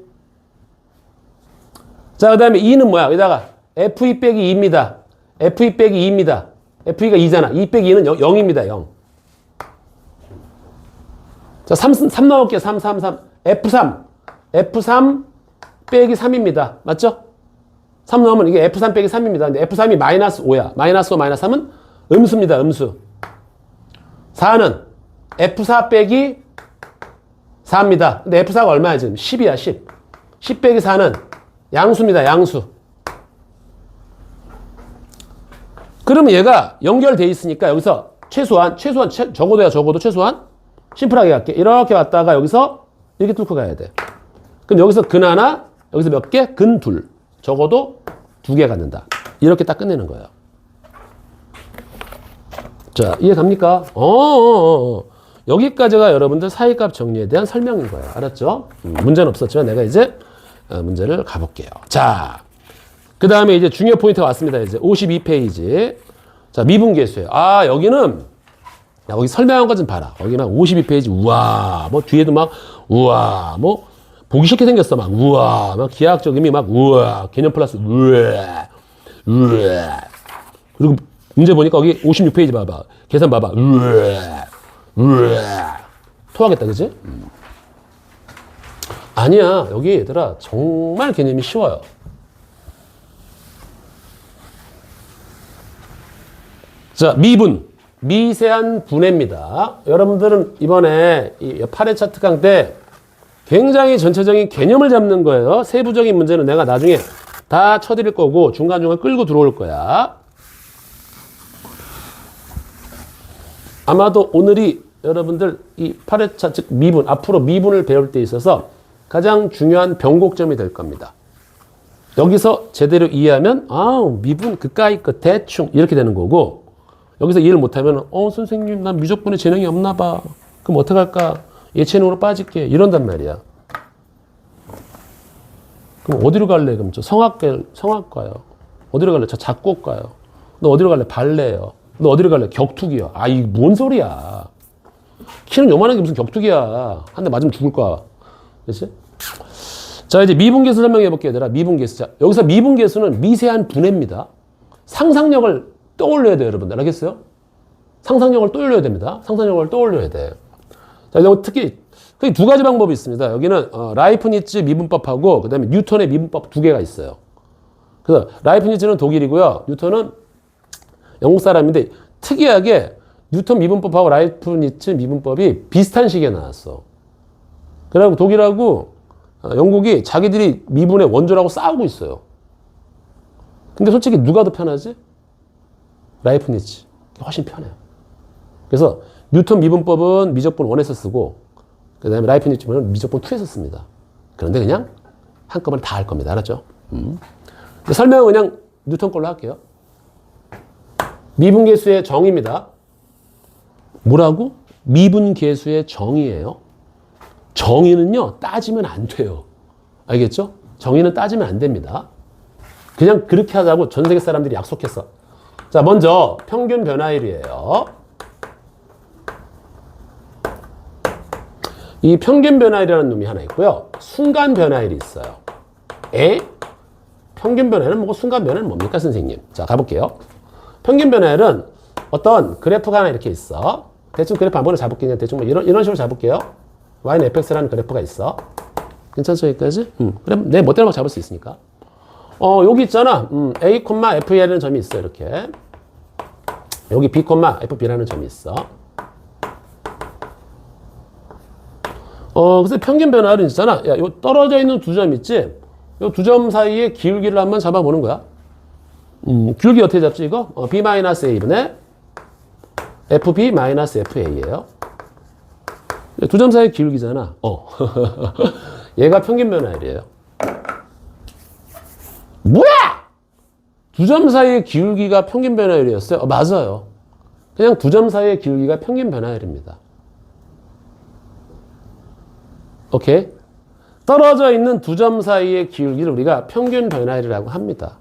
자, 그 다음에 2는 뭐야? 여기다가 f2 빼기 2입니다. f2 빼기 2입니다. f2가 2잖아. 2 빼기 2는 0입니다. 0. 자, 3 넣을게요. 3. f3 빼기 3입니다. 맞죠? 3 넣으면 이게 f3 빼기 3입니다. 근데 f3이 마이너스 5야. 마이너스 5, 마이너스 3은 음수입니다. 음수. 4는 f4 빼기 4입니다. 근데 f4가 얼마야 지금? 10이야. 10. 10 빼기 4는 양수입니다. 양수. 그러면 얘가 연결돼 있으니까 여기서 최소한 적어도 최소한 심플하게 갈게. 이렇게 왔다가 여기서 이렇게 뚫고 가야 돼. 그럼 여기서 근 하나, 여기서 몇 개? 근 둘. 적어도 2개 갖는다. 이렇게 딱 끝내는 거예요. 자, 이해 갑니까? 여기까지가 여러분들 사이값 정리에 대한 설명인 거예요. 알았죠? 문제는 없었지만 내가 이제 문제를 가볼게요. 자, 그 다음에 이제 중요 포인트가 왔습니다. 이제 52페이지. 자, 미분계수예요. 여기는 거기 설명한 거 좀 봐라. 거기 막 52페이지, 우와, 뭐 뒤에도 막, 우와, 뭐, 보기 싫게 생겼어. 막, 우와, 막 기하학적 의미 막, 우와, 개념 플러스, 우와, 우와. 그리고 문제 보니까 거기 56페이지 봐봐. 계산 봐봐. 우와, 우와. 토하겠다, 그지? 아니야. 여기 얘들아, 정말 개념이 쉬워요. 자, 미분. 미세한 분해입니다. 여러분들은 이번에 이 8회 차트 강 때 굉장히 전체적인 개념을 잡는 거예요. 세부적인 문제는 내가 나중에 다 쳐드릴 거고 중간중간 끌고 들어올 거야. 아마도 오늘이 여러분들 이 8회 차트 미분, 앞으로 미분을 배울 때 있어서 가장 중요한 변곡점이 될 겁니다. 여기서 제대로 이해하면 미분 그까이 거 대충 이렇게 되는 거고 여기서 이해를 못하면 선생님 난 미적분에 재능이 없나 봐. 그럼 어떡할까? 예체능으로 빠질게. 이런단 말이야. 그럼 어디로 갈래? 그럼 저 성악가요. 어디로 갈래? 저 작곡가요. 너 어디로 갈래? 발레요. 너 어디로 갈래? 격투기요. 이게 뭔 소리야. 키는 요만한 게 무슨 격투기야. 한 대 맞으면 죽을 거야. 그렇지? 자, 이제 미분계수 설명해 볼게요, 얘들아. 미분계수. 자, 여기서 미분계수는 미세한 분해입니다. 상상력을 떠올려야 돼요, 여러분들. 알겠어요? 상상력을 떠올려야 됩니다. 상상력을 떠올려야 돼. 자, 이거 특히 두 가지 방법이 있습니다. 여기는 라이프니츠 미분법하고 그다음에 뉴턴의 미분법 두 개가 있어요. 그래서 라이프니츠는 독일이고요. 뉴턴은 영국 사람인데 특이하게 뉴턴 미분법하고 라이프니츠 미분법이 비슷한 시기에 나왔어. 그래갖고 독일하고 영국이 자기들이 미분의 원조라고 싸우고 있어요. 근데 솔직히 누가 더 편하지? 라이프니츠. 훨씬 편해요. 그래서 뉴턴 미분법은 미적분 1에서 쓰고 그 다음에 라이프니츠는 미적분 2에서 씁니다. 그런데 그냥 한꺼번에 다 할 겁니다. 알았죠? 설명은 그냥 뉴턴 걸로 할게요. 미분계수의 정의입니다. 뭐라고? 미분계수의 정의예요. 정의는요, 따지면 안 돼요. 알겠죠? 정의는 따지면 안 됩니다. 그냥 그렇게 하자고 전 세계 사람들이 약속했어. 자, 먼저 평균 변화율이에요. 이 평균 변화율이라는 놈이 하나 있고요. 순간 변화율이 있어요. 평균 변화율은 뭐고 순간 변화율은 뭡니까, 선생님? 자, 가볼게요. 평균 변화율은 어떤 그래프가 하나 이렇게 있어. 대충 그래프 한 번에 잡을게요. 그냥 대충 뭐 이런 식으로 잡을게요. Y는 fx라는 그래프가 있어. 괜찮죠, 여기까지? 그래, 내 멋대로 막 잡을 수 있으니까. 여기 있잖아. A, F라는 점이 있어, 이렇게. 여기 B, FB라는 점이 있어. 그래서 평균 변화율은 있잖아. 야, 요 떨어져 있는 두 점 있지? 요 두 점 사이의 기울기를 한번 잡아보는 거야. 기울기 어떻게 잡지, 이거? B-A분의 FB-FA예요. 두 점 사이의 기울기잖아. 얘가 평균 변화율이에요. 뭐야! 두 점 사이의 기울기가 평균 변화율이었어요? 맞아요. 그냥 두 점 사이의 기울기가 평균 변화율입니다. 오케이? 떨어져 있는 두 점 사이의 기울기를 우리가 평균 변화율이라고 합니다.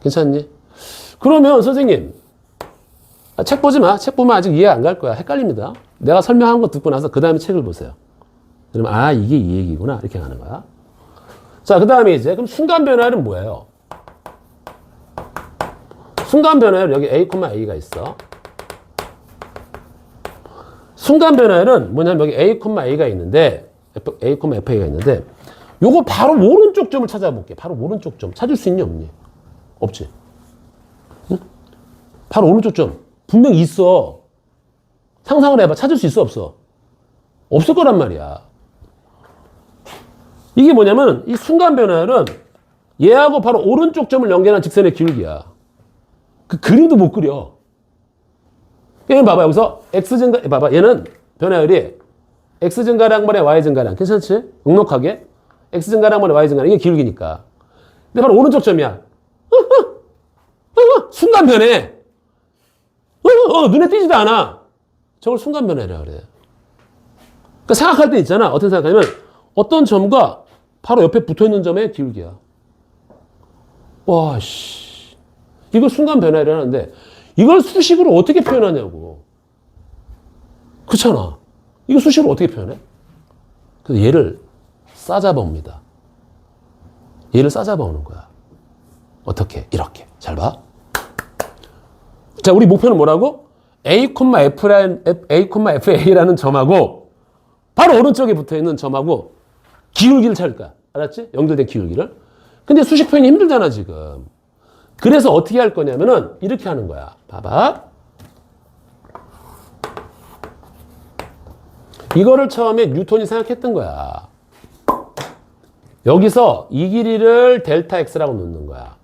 괜찮니? 그러면 선생님, 책 보지 마. 책 보면 아직 이해 안 갈 거야. 헷갈립니다. 내가 설명한 거 듣고 나서 그 다음에 책을 보세요. 그러면 이게 이 얘기구나. 이렇게 가는 거야. 자, 그 다음에 이제 그럼 순간 변화율은 뭐예요? 순간 변화율 여기 A,A가 있어. 순간 변화율은 뭐냐면 여기 A,A가 있는데 A,FA가 있는데 요거 바로 오른쪽 점을 찾아볼게. 바로 오른쪽 점. 찾을 수 있니 없니? 없지. 응? 바로 오른쪽 점. 분명히 있어. 상상을 해봐. 찾을 수 있어 없어? 없을 거란 말이야. 이게 뭐냐면 이 순간 변화율은 얘하고 바로 오른쪽 점을 연결한 직선의 기울기야. 그 그림도 못 그려. 얘는 봐봐. 여기서 x 증가, 봐봐. 얘는 변화율이 x 증가량 분의 y 증가량. 괜찮지? 넉넉하게. x 증가량 분의 y 증가량. 이게 기울기니까. 근데 바로 오른쪽 점이야. 순간 변해. 눈에 띄지도 않아. 저걸 순간 변화율이라 그래. 그러니까 생각할 때 있잖아. 어떻게 생각하냐면 어떤 점과 바로 옆에 붙어있는 점의 기울기야. 와, 씨. 이걸 순간 변화율이라는데 이걸 수식으로 어떻게 표현하냐고. 그렇잖아. 이거 수식으로 어떻게 표현해? 그래서 얘를 싸잡아옵니다. 얘를 싸잡아오는 거야. 어떻게? 이렇게. 잘 봐. 자, 우리 목표는 뭐라고? A,FA라는 점하고 바로 오른쪽에 붙어있는 점하고 기울기를 찾을 거야. 알았지? 연결된 기울기를. 근데 수식 표현이 힘들잖아, 지금. 그래서 어떻게 할 거냐면은 이렇게 하는 거야. 봐봐. 이거를 처음에 뉴턴이 생각했던 거야. 여기서 이 길이를 델타 X라고 놓는 거야.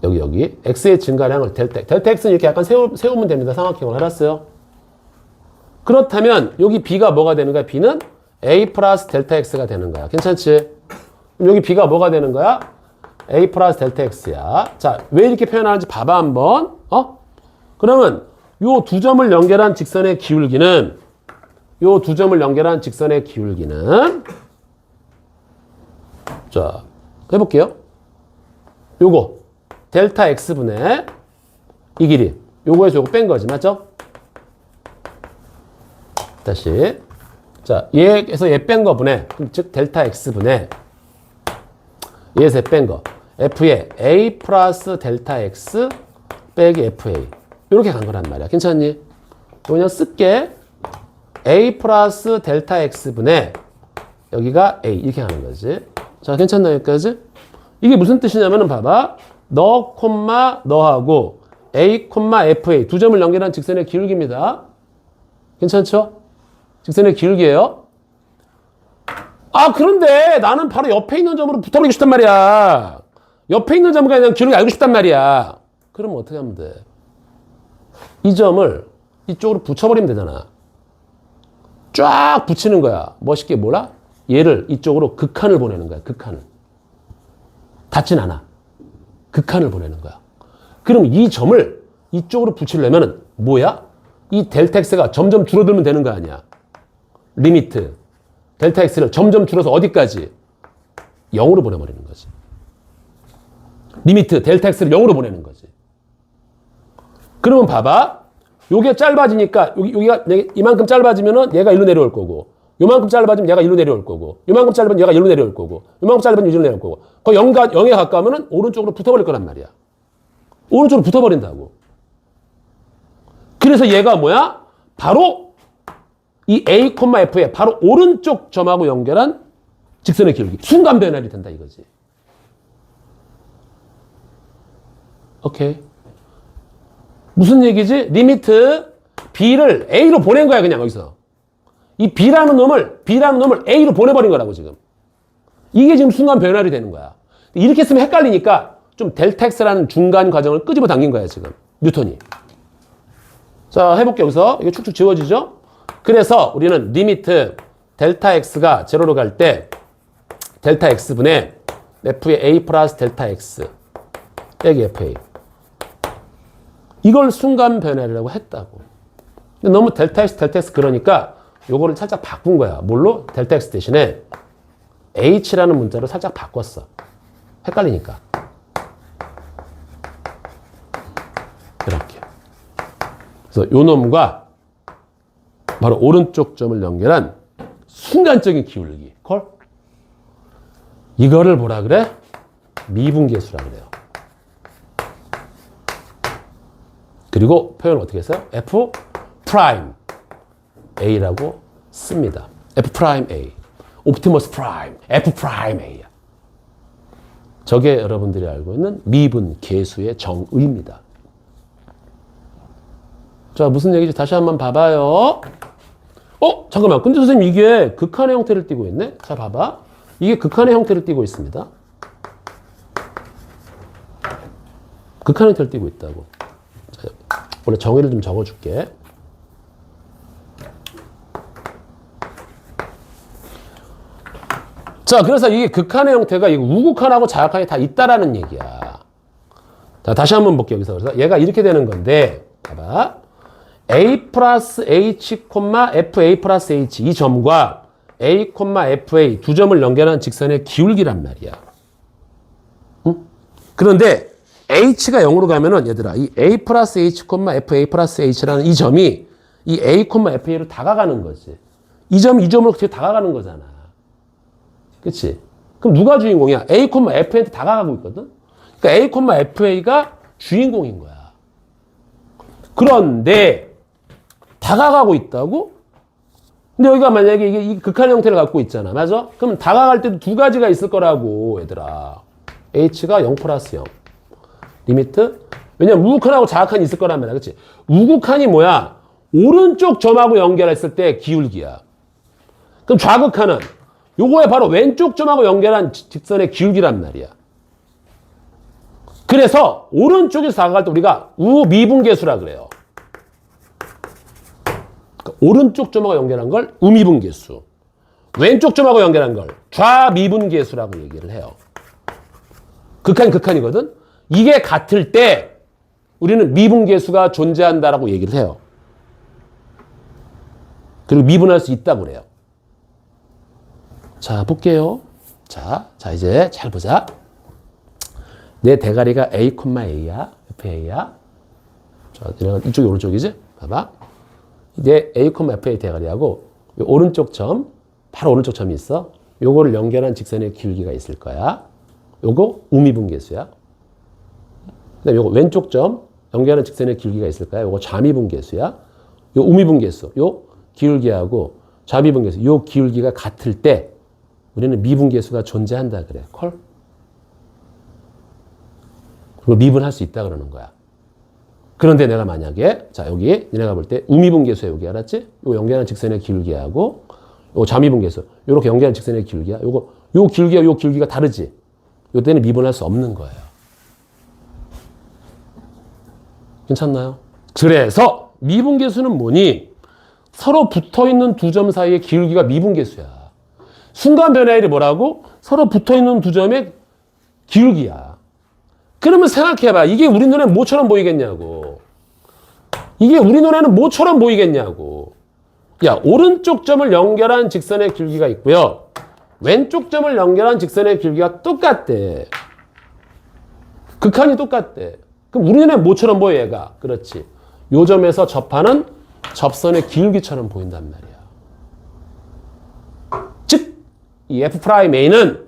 여기. X의 증가량을 델타 X는 이렇게 약간 세우면 됩니다. 삼각형을. 알았어요? 그렇다면 여기 B가 뭐가 되는 거야? B는 A 플러스 델타 X가 되는 거야. 괜찮지? 그럼 여기 B가 뭐가 되는 거야? A 플러스 델타 X야. 자, 왜 이렇게 표현하는지 봐봐 한번. 그러면 요 두 점을 연결한 직선의 기울기는 자, 해볼게요. 요거 델타 X분의 이 길이 요거에서 요거 뺀 거지, 맞죠? 다시. 자, 얘에서 얘 뺀 거 분해. 즉, 델타 X분의 얘에서 뺀 거. F에 A 플러스 델타 X 빼기 FA. 이렇게 간 거란 말이야. 괜찮니? 이거 그냥 쓸게. A 플러스 델타 X분의 여기가 A. 이렇게 하는 거지. 자, 괜찮나, 여기까지? 이게 무슨 뜻이냐면은 봐봐. 너, 너하고 A, FA. 두 점을 연결한 직선의 기울기입니다. 괜찮죠? 직선의 기울기예요. 아, 그런데 나는 바로 옆에 있는 점으로 붙어버리고 싶단 말이야. 옆에 있는 점과 그냥 기울기 알고 싶단 말이야. 그럼 어떻게 하면 돼? 이 점을 이쪽으로 붙여버리면 되잖아. 쫙 붙이는 거야. 멋있게 뭐라? 얘를 이쪽으로 극한을 보내는 거야. 극한을. 닿진 않아. 극한을 보내는 거야. 그럼 이 점을 이쪽으로 붙이려면은 뭐야? 이 델타 X가 점점 줄어들면 되는 거 아니야. 리미트. 델타 X를 점점 줄여서 어디까지? 0으로 보내버리는 거지. 리미트. 델타 X를 0으로 보내는 거지. 그러면 봐봐. 요게 짧아지니까 여기가 이만큼 짧아지면은 얘가 일로 내려올 거고, 요만큼 짧아지면 얘가 일로 내려올 거고, 요만큼 짧으면 얘가 일로 내려올 거고, 요만큼 짧으면 일로 내려올 거고. 거의 0에 가까우면은 오른쪽으로 붙어버릴 거란 말이야. 오른쪽으로 붙어버린다고. 그래서 얘가 뭐야? 바로 이 A, F의 바로 오른쪽 점하고 연결한 직선의 기울기. 순간 변환이 된다 이거지. 오케이. 무슨 얘기지? 리미트 B를 A로 보낸 거야, 그냥 여기서. 이 B라는 놈을 A로 보내버린 거라고, 지금. 이게 지금 순간 변환이 되는 거야. 이렇게 쓰면 헷갈리니까 좀 델타 X라는 중간 과정을 끄집어 당긴 거야, 지금. 뉴턴이. 자, 해볼게, 여기서. 이게 축축 지워지죠? 그래서 우리는 리미트 델타 X가 제로로 갈 때 델타 X분의 F의 A 플러스 델타 X 빼기 FA. 이걸 순간 변화라고 했다고. 근데 너무 델타 X 그러니까 요거를 살짝 바꾼 거야. 뭘로? 델타 X 대신에 H라는 문자로 살짝 바꿨어. 헷갈리니까. 이렇게. 그래서 요 놈과 바로 오른쪽 점을 연결한 순간적인 기울기. 콜? 이거를 뭐라 그래? 미분계수라 그래요. 그리고 표현을 어떻게 했어요? F 프라임 A라고 씁니다. F 프라임 A. 옵티머스 프라임. F 프라임 A야. 저게 여러분들이 알고 있는 미분계수의 정의입니다. 자, 무슨 얘기지? 다시 한번 봐봐요. 잠깐만. 근데 선생님 이게 극한의 형태를 띠고 있네? 자, 봐봐. 이게 극한의 형태를 띠고 있습니다. 극한의 형태를 띠고 있다고. 자, 원래 정의를 좀 적어줄게. 자, 그래서 이게 극한의 형태가 이거 우극한하고 자극한이 다 있다라는 얘기야. 자, 다시 한번 볼게요. 여기서. 그래서 얘가 이렇게 되는 건데, 봐봐. A 플러스 H, FA 플러스 H 이 점과 A, FA 두 점을 연결한 직선의 기울기란 말이야. 응? 그런데 H가 0으로 가면은 얘들아 이 A 플러스 H, FA 플러스 H라는 이 점이 이 A, FA로 다가가는 거지. 이 점으로 계속 다가가는 거잖아. 그치? 그럼 누가 주인공이야? A, FA한테 다가가고 있거든? 그러니까 A, FA가 주인공인 거야. 그런데 다가가고 있다고? 근데 여기가 만약에 이게 이 극한 형태를 갖고 있잖아. 맞아? 그럼 다가갈 때도 두 가지가 있을 거라고, 얘들아. H가 0 플러스 0. 리미트? 왜냐면 우극한하고 자극한이 있을 거란 말이야. 그치? 우극한이 뭐야? 오른쪽 점하고 연결했을 때 기울기야. 그럼 좌극한은 요거에 바로 왼쪽 점하고 연결한 직선의 기울기란 말이야. 그래서 오른쪽에서 다가갈 때 우리가 우미분계수라 그래요. 그러니까 오른쪽 점하고 연결한 걸 우미분계수. 왼쪽 점하고 연결한 걸 좌미분계수라고 얘기를 해요. 극한이거든. 이게 같을 때 우리는 미분계수가 존재한다라고 얘기를 해요. 그리고 미분할 수 있다고 그래요. 자, 볼게요. 자, 이제 잘 보자. 내 대가리가 A, A야. FA야. 자, 이쪽이 오른쪽이지? 봐봐. 내 A, FA 대가리하고 오른쪽 점, 바로 오른쪽 점이 있어. 요거를 연결한 직선의 기울기가 있을 거야. 요거 우미분계수야. 그다음에 요거 왼쪽 점 연결한 직선의 기울기가 있을 거야. 요거 좌미분계수야. 요 우미분계수, 요 기울기하고 좌미분계수, 요 기울기가 같을 때 우리는 미분계수가 존재한다 그래. 콜? 그리고 미분할 수 있다 그러는 거야. 그런데 내가 만약에 자 여기 니네가 볼 때 우미분계수야 여기 알았지? 요 연결한 직선의 기울기하고 요 좌미분계수 요렇게 연결한 직선의 기울기야. 요거 요 기울기와 요 기울기가 다르지? 요 때는 미분할 수 없는 거예요. 괜찮나요? 그래서 미분계수는 뭐니? 서로 붙어있는 두 점 사이의 기울기가 미분계수야. 순간 변화율이 뭐라고? 서로 붙어있는 두 점의 기울기야. 그러면 생각해봐. 이게 우리 눈에 뭐처럼 보이겠냐고. 이게 우리 눈에는 뭐처럼 보이겠냐고. 야, 오른쪽 점을 연결한 직선의 길기가 있고요. 왼쪽 점을 연결한 직선의 길기가 똑같대. 극한이 똑같대. 그럼 우리 눈에 뭐처럼 보여 얘가? 그렇지. 요 점에서 접하는 접선의 기울기처럼 보인단 말이야. 즉, 이 F'A는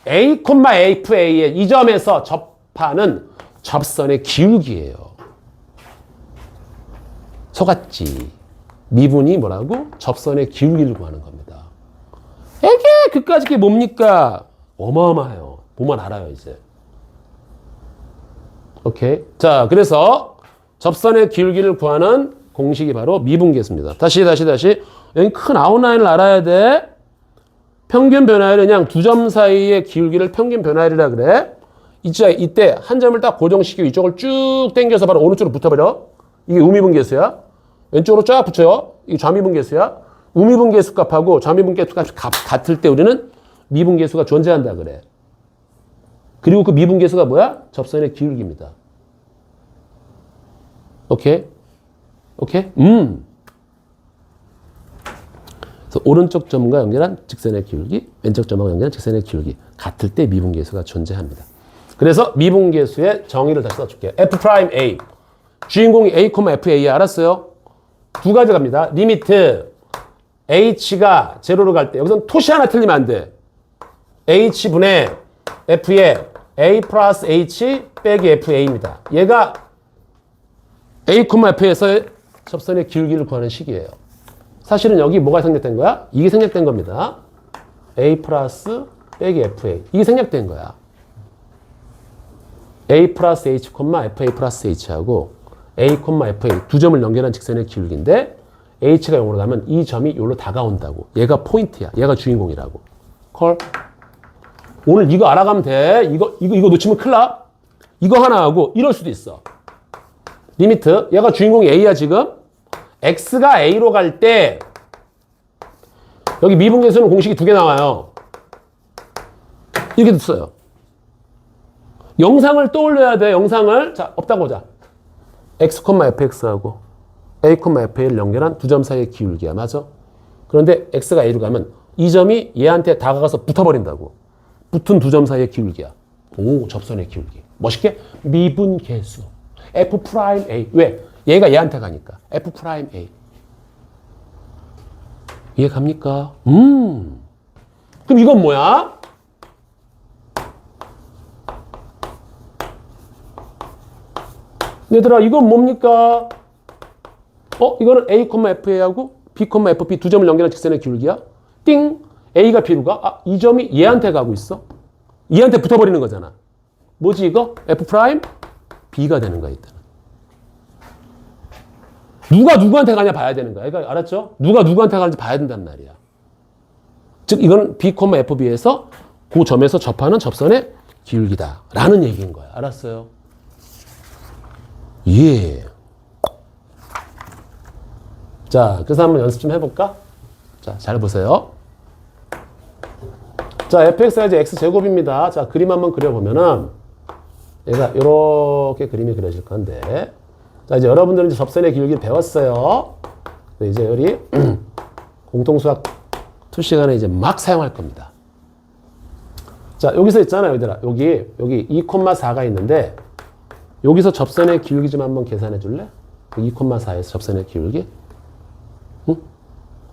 A, FA의 이 점에서 접하는 접선의 기울기예요. 속았지. 미분이 뭐라고? 접선의 기울기를 구하는 겁니다. 이게 그까짓 게 뭡니까? 어마어마해요. 보면 알아요, 이제. 오케이. 자, 그래서 접선의 기울기를 구하는 공식이 바로 미분계수입니다. 다시. 여기 큰 아웃라인을 알아야 돼. 평균 변화율은 그냥 두 점 사이의 기울기를 평균 변화율이라 그래. 이때 한 점을 딱 고정시키고 이쪽을 쭉 당겨서 바로 오른쪽으로 붙어버려. 이게 우미분계수야. 왼쪽으로 쫙 붙여요. 이게 좌미분계수야. 우미분계수 값하고 좌미분계수 값이 같을 때 우리는 미분계수가 존재한다 그래. 그리고 그 미분계수가 뭐야? 접선의 기울기입니다. 오케이? 그래서 오른쪽 점과 연결한 직선의 기울기, 왼쪽 점과 연결한 직선의 기울기 같을 때 미분계수가 존재합니다. 그래서 미분계수의 정의를 다시 써줄게요. F'A. 주인공이 A, FA 알았어요? 두 가지 갑니다. 리미트 H가 제로로 갈 때 여기서는 토시 하나 틀리면 안 돼. H분의 F의 A 플러스 H 빼기 FA입니다. 얘가 A, F에서의 접선의 기울기를 구하는 식이에요. 사실은 여기 뭐가 생략된 거야? 이게 생략된 겁니다. A 플러스 빼기 FA. 이게 생략된 거야. A 플러스 H, FA 플러스 H하고 A, FA 두 점을 연결한 직선의 기울기인데 H가 0으로 가면 이 점이 여기로 다가온다고. 얘가 포인트야. 얘가 주인공이라고. 콜. 오늘 이거 알아가면 돼. 이거 놓치면 큰일 나. 이거 하나 하고 이럴 수도 있어. 리미트. 얘가 주인공이 A야 지금. X가 A로 갈 때 여기 미분계수는 공식이 두 개 나와요. 이렇게 써요. 영상을 떠올려야 돼. 영상을. 자, 없다고 보자. X, FX하고 A, FA를 연결한 두 점 사이의 기울기야. 맞아? 그런데 X가 A로 가면 이 점이 얘한테 다가가서 붙어버린다고. 붙은 두 점 사이의 기울기야. 오, 접선의 기울기. 멋있게? 미분계수. F'A. 왜? 얘가 얘한테 가니까. F'A. 이해 갑니까? 그럼 이건 뭐야? 얘들아, 이건 뭡니까? 이거는 A, FA하고 B, FB 두 점을 연결한 직선의 기울기야. 띵! A가 B로 가. 아, 이 점이 얘한테 가고 있어. 얘한테 붙어버리는 거잖아. 뭐지 이거? F'? B가 되는 거야, 이때는. 누가 누구한테 가냐 봐야 되는 거야. 그러니까 알았죠? 누가 누구한테 가는지 봐야 된단 말이야. 즉, 이거는 B, FB에서 그 점에서 접하는 접선의 기울기다. 라는 얘기인 거야. 알았어요? 예. 자, 그래서 한번 연습 좀 해볼까? 자, 잘 보세요. 자, fx가 이제 x제곱입니다. 자, 그림 한번 그려보면은 얘가 이렇게 그림이 그려질 건데, 자, 이제 여러분들은 이제 접선의 기울기를 배웠어요. 이제 우리 공통수학 투 시간에 이제 막 사용할 겁니다. 자, 여기서 있잖아요, 얘들아. 여기 2,4가 있는데, 여기서 접선의 기울기 좀 한번 계산해 줄래? 2,4에서 접선의 기울기. 응?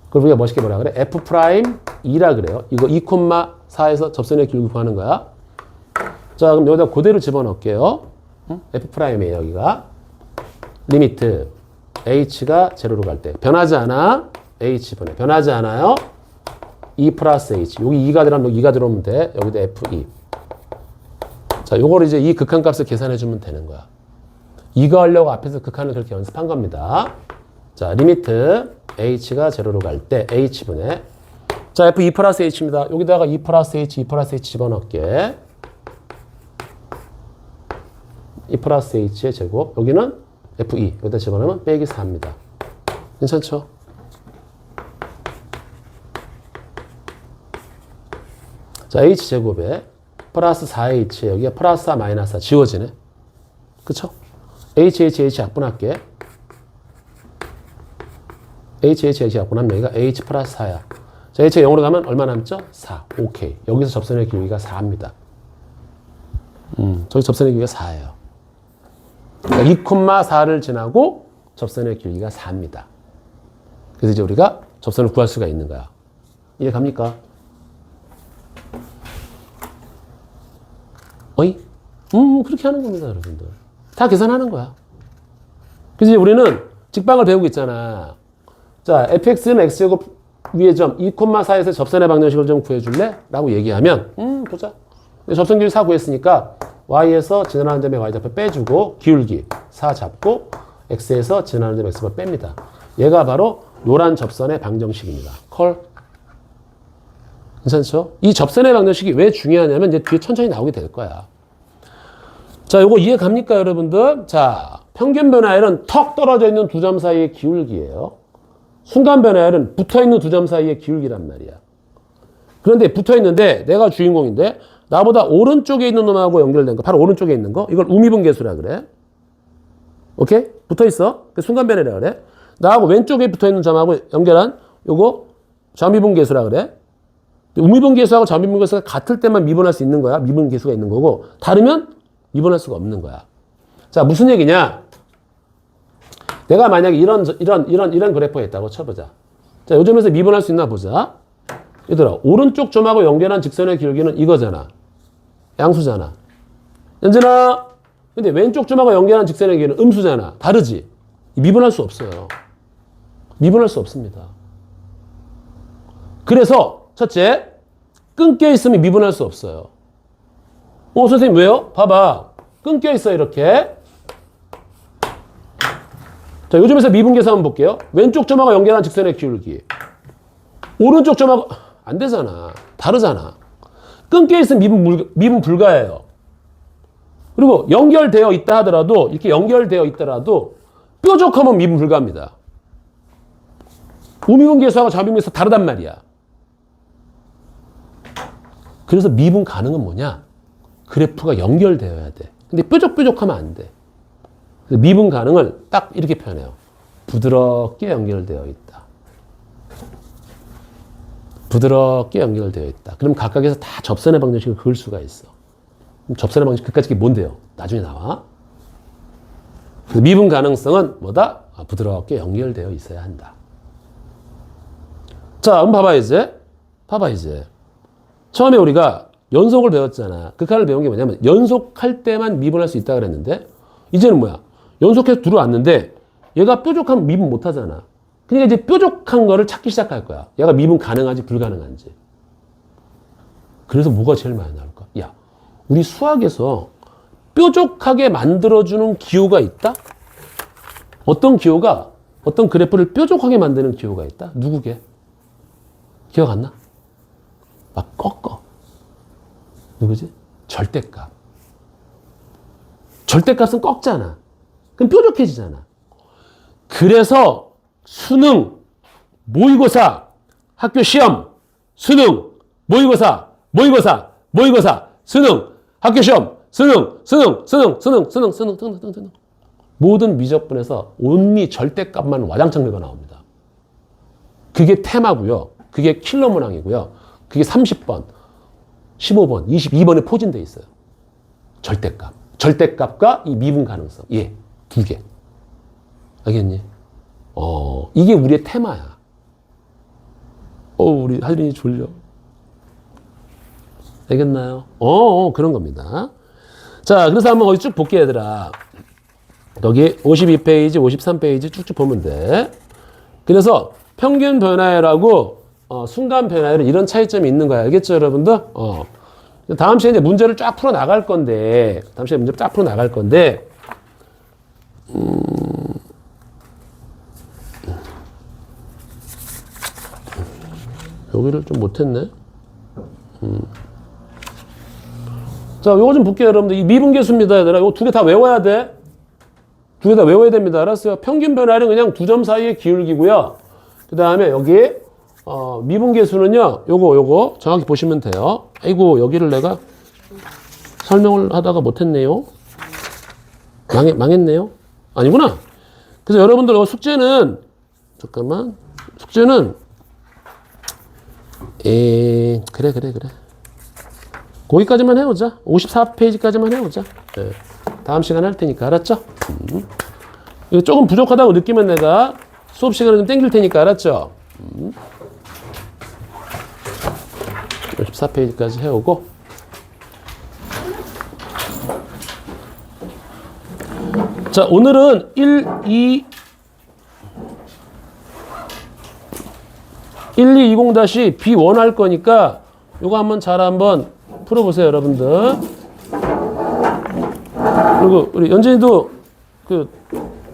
그걸 우리가 멋있게 뭐라 그래? F'2라 그래요. 이거 2,4에서 접선의 기울기 구하는 거야. 자, 그럼 여기다 그대로 집어넣을게요. 응? F'이에요, 여기가. 리미트. H가 제로로 갈 때. 변하지 않아? H분의. 변하지 않아요? 2 플러스 H. 여기 2가 들어가면 여기 2가 들어오면 돼. 여기도 F2. 자, 요걸 이제 이 극한값을 계산해주면 되는 거야. 이거 하려고 앞에서 극한을 그렇게 연습한 겁니다. 자, 리미트 H가 제로로 갈 때 H분의. 자, F2 플러스 H입니다. 여기다가 2 플러스 H, 2 플러스 H 집어넣을게. 2 플러스 H의 제곱. 여기는 F2. 여기다 집어넣으면 빼기 4입니다. 괜찮죠? 자, H제곱에 플러스 4H, 여기가 플러스 4 마이너스 4 지워지네. 그쵸? H 약분할게. H 약분하면 여기가 H 플러스 4야. 자, H가 0으로 가면 얼마 남죠? 4. 오케이. 여기서 접선의 기울기가 4입니다. 저기 접선의 기울기가 4예요. 그러니까 2,4를 지나고 접선의 길이가 4입니다. 그래서 이제 우리가 접선을 구할 수가 있는 거야. 이해 갑니까? 어이? 그렇게 하는 겁니다, 여러분들. 다 계산하는 거야. 그래서 이제 우리는 직방을 배우고 있잖아. 자, fx는 x제곱 위의 점 2,4에서 접선의 방정식을 좀 구해줄래? 라고 얘기하면 보자. 접선 기울기 4 구했으니까 y에서 지나가는 점의 y좌표 빼주고 기울기 4 잡고 x에서 지나가는 점 x좌표 뺍니다. 얘가 바로 노란 접선의 방정식입니다. 컬. 괜찮죠? 이 접선의 방정식이 왜 중요하냐면 이제 뒤에 천천히 나오게 될 거야. 자, 요거 이해 갑니까, 여러분들? 자, 평균 변화율은 턱 떨어져 있는 두 점 사이의 기울기예요. 순간 변화율은 붙어 있는 두 점 사이의 기울기란 말이야. 그런데 붙어 있는데 내가 주인공인데 나보다 오른쪽에 있는 놈하고 연결된 거, 바로 오른쪽에 있는 거, 이걸 우미분계수라 그래. 오케이? 붙어 있어. 순간 변화율이라 그래. 나하고 왼쪽에 붙어 있는 점하고 연결한 요거 좌미분계수라 그래. 우미분계수하고 좌미분계수가 같을 때만 미분할 수 있는 거야. 미분계수가 있는 거고 다르면 미분할 수가 없는 거야. 자, 무슨 얘기냐? 내가 만약에 이런 그래프가 있다고 쳐보자. 자, 요점에서 미분할 수 있나 보자. 얘들아, 오른쪽 점하고 연결한 직선의 기울기는 이거잖아. 양수잖아. 연진아, 근데 왼쪽 점하고 연결한 직선의 기울기는 음수잖아. 다르지? 미분할 수 없어요. 미분할 수 없습니다. 그래서 첫째, 끊겨 있으면 미분할 수 없어요. 선생님 왜요? 봐봐. 끊겨 있어 이렇게. 자, 요즘에서 미분계수 한번 볼게요. 왼쪽 점하고 연결한 직선의 기울기. 오른쪽 점하고 안 되잖아. 다르잖아. 끊겨 있으면 미분 불가해요. 그리고 연결되어 있다 하더라도 이렇게 연결되어 있더라도 뾰족하면 미분 불가합니다. 우미분계수하고 좌미분계수 다르단 말이야. 그래서 미분 가능은 뭐냐? 그래프가 연결되어야 돼. 근데 뾰족하면 안 돼. 그래서 미분 가능을 딱 이렇게 표현해요. 부드럽게 연결되어 있다. 부드럽게 연결되어 있다. 그럼 각각에서 다 접선의 방정식을 그을 수가 있어. 그럼 접선의 방정식 그까짓 게 뭔데요? 나중에 나와. 그래서 미분 가능성은 뭐다? 부드럽게 연결되어 있어야 한다. 자, 한번 봐봐 이제. 처음에 우리가 연속을 배웠잖아. 극한을 배운 게 뭐냐면 연속할 때만 미분할 수 있다 그랬는데 이제는 뭐야? 연속해서 들어왔는데 얘가 뾰족하면 미분 못하잖아. 그러니까 이제 뾰족한 거를 찾기 시작할 거야. 얘가 미분 가능한지 불가능한지. 그래서 뭐가 제일 많이 나올까? 야, 우리 수학에서 뾰족하게 만들어주는 기호가 있다? 어떤 기호가 어떤 그래프를 뾰족하게 만드는 기호가 있다? 누구게? 기억 안 나? 막 꺾어. 누구지? 절대값. 절대값은 꺾잖아. 그럼 뾰족해지잖아. 그래서 수능, 모의고사, 학교 시험, 수능, 모의고사, 모의고사, 수능, 학교시험, 수능. 모든 미적분에서 온리 절대값만 와장창 긁어 나옵니다. 그게 테마고요. 그게 킬러 문항이고요. 그게 30번, 15번, 22번에 포진되어 있어요. 절대값. 절대값과 이 미분 가능성. 예, 두 개. 알겠니? 이게 우리의 테마야. 우리 하진이 졸려. 알겠나요? 그런 겁니다. 자, 그래서 한번 거기 쭉 볼게, 얘들아. 여기 52페이지, 53페이지 쭉쭉 보면 돼. 그래서 평균 변화율하고 순간 변화율은 이런 차이점이 있는 거야. 알겠죠, 여러분들? 다음 시간에 이제 문제를 쫙 풀어 나갈 건데, 여기를 좀 못했네. 자, 요거 좀 볼게요, 여러분들. 이 미분계수입니다, 얘들아. 이거 두 개 다 외워야 돼. 두 개 다 외워야 됩니다. 알았어요? 평균 변화율은 그냥 두 점 사이의 기울기고요. 그 다음에 여기, 미분계수는요, 요거 정확히 보시면 돼요. 아이고, 여기를 내가 설명을 하다가 못했네요. 망했네요. 아니구나. 그래서 여러분들 숙제는, 숙제는, 그래. 거기까지만 해오자. 54페이지까지만 해오자. 네. 다음 시간에 할 테니까, 알았죠? 이거 조금 부족하다고 느끼면 내가 수업 시간에 좀 땡길 테니까, 알았죠? 54페이지까지 해오고. 자, 오늘은 1220-B1 할 거니까 요거 한번 풀어보세요, 여러분들. 그리고 우리 연진이도 그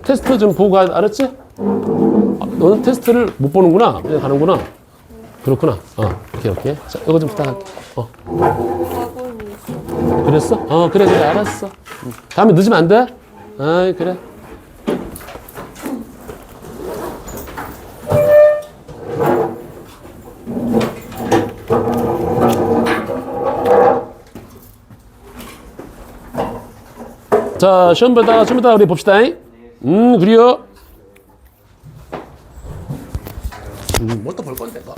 테스트 좀 보고 알았지? 너는 테스트를 못 보는구나. 그냥 가는구나. 그렇구나. 오케이. 자, 이거 좀 부탁할게. 그랬어? 그래, 알았어. 다음에 늦으면 안 돼? 아이, 그래. 자, 시험 보다가 좀 이따 우리 봅시다. 그래요. 뭘 또 볼 건데, 이거.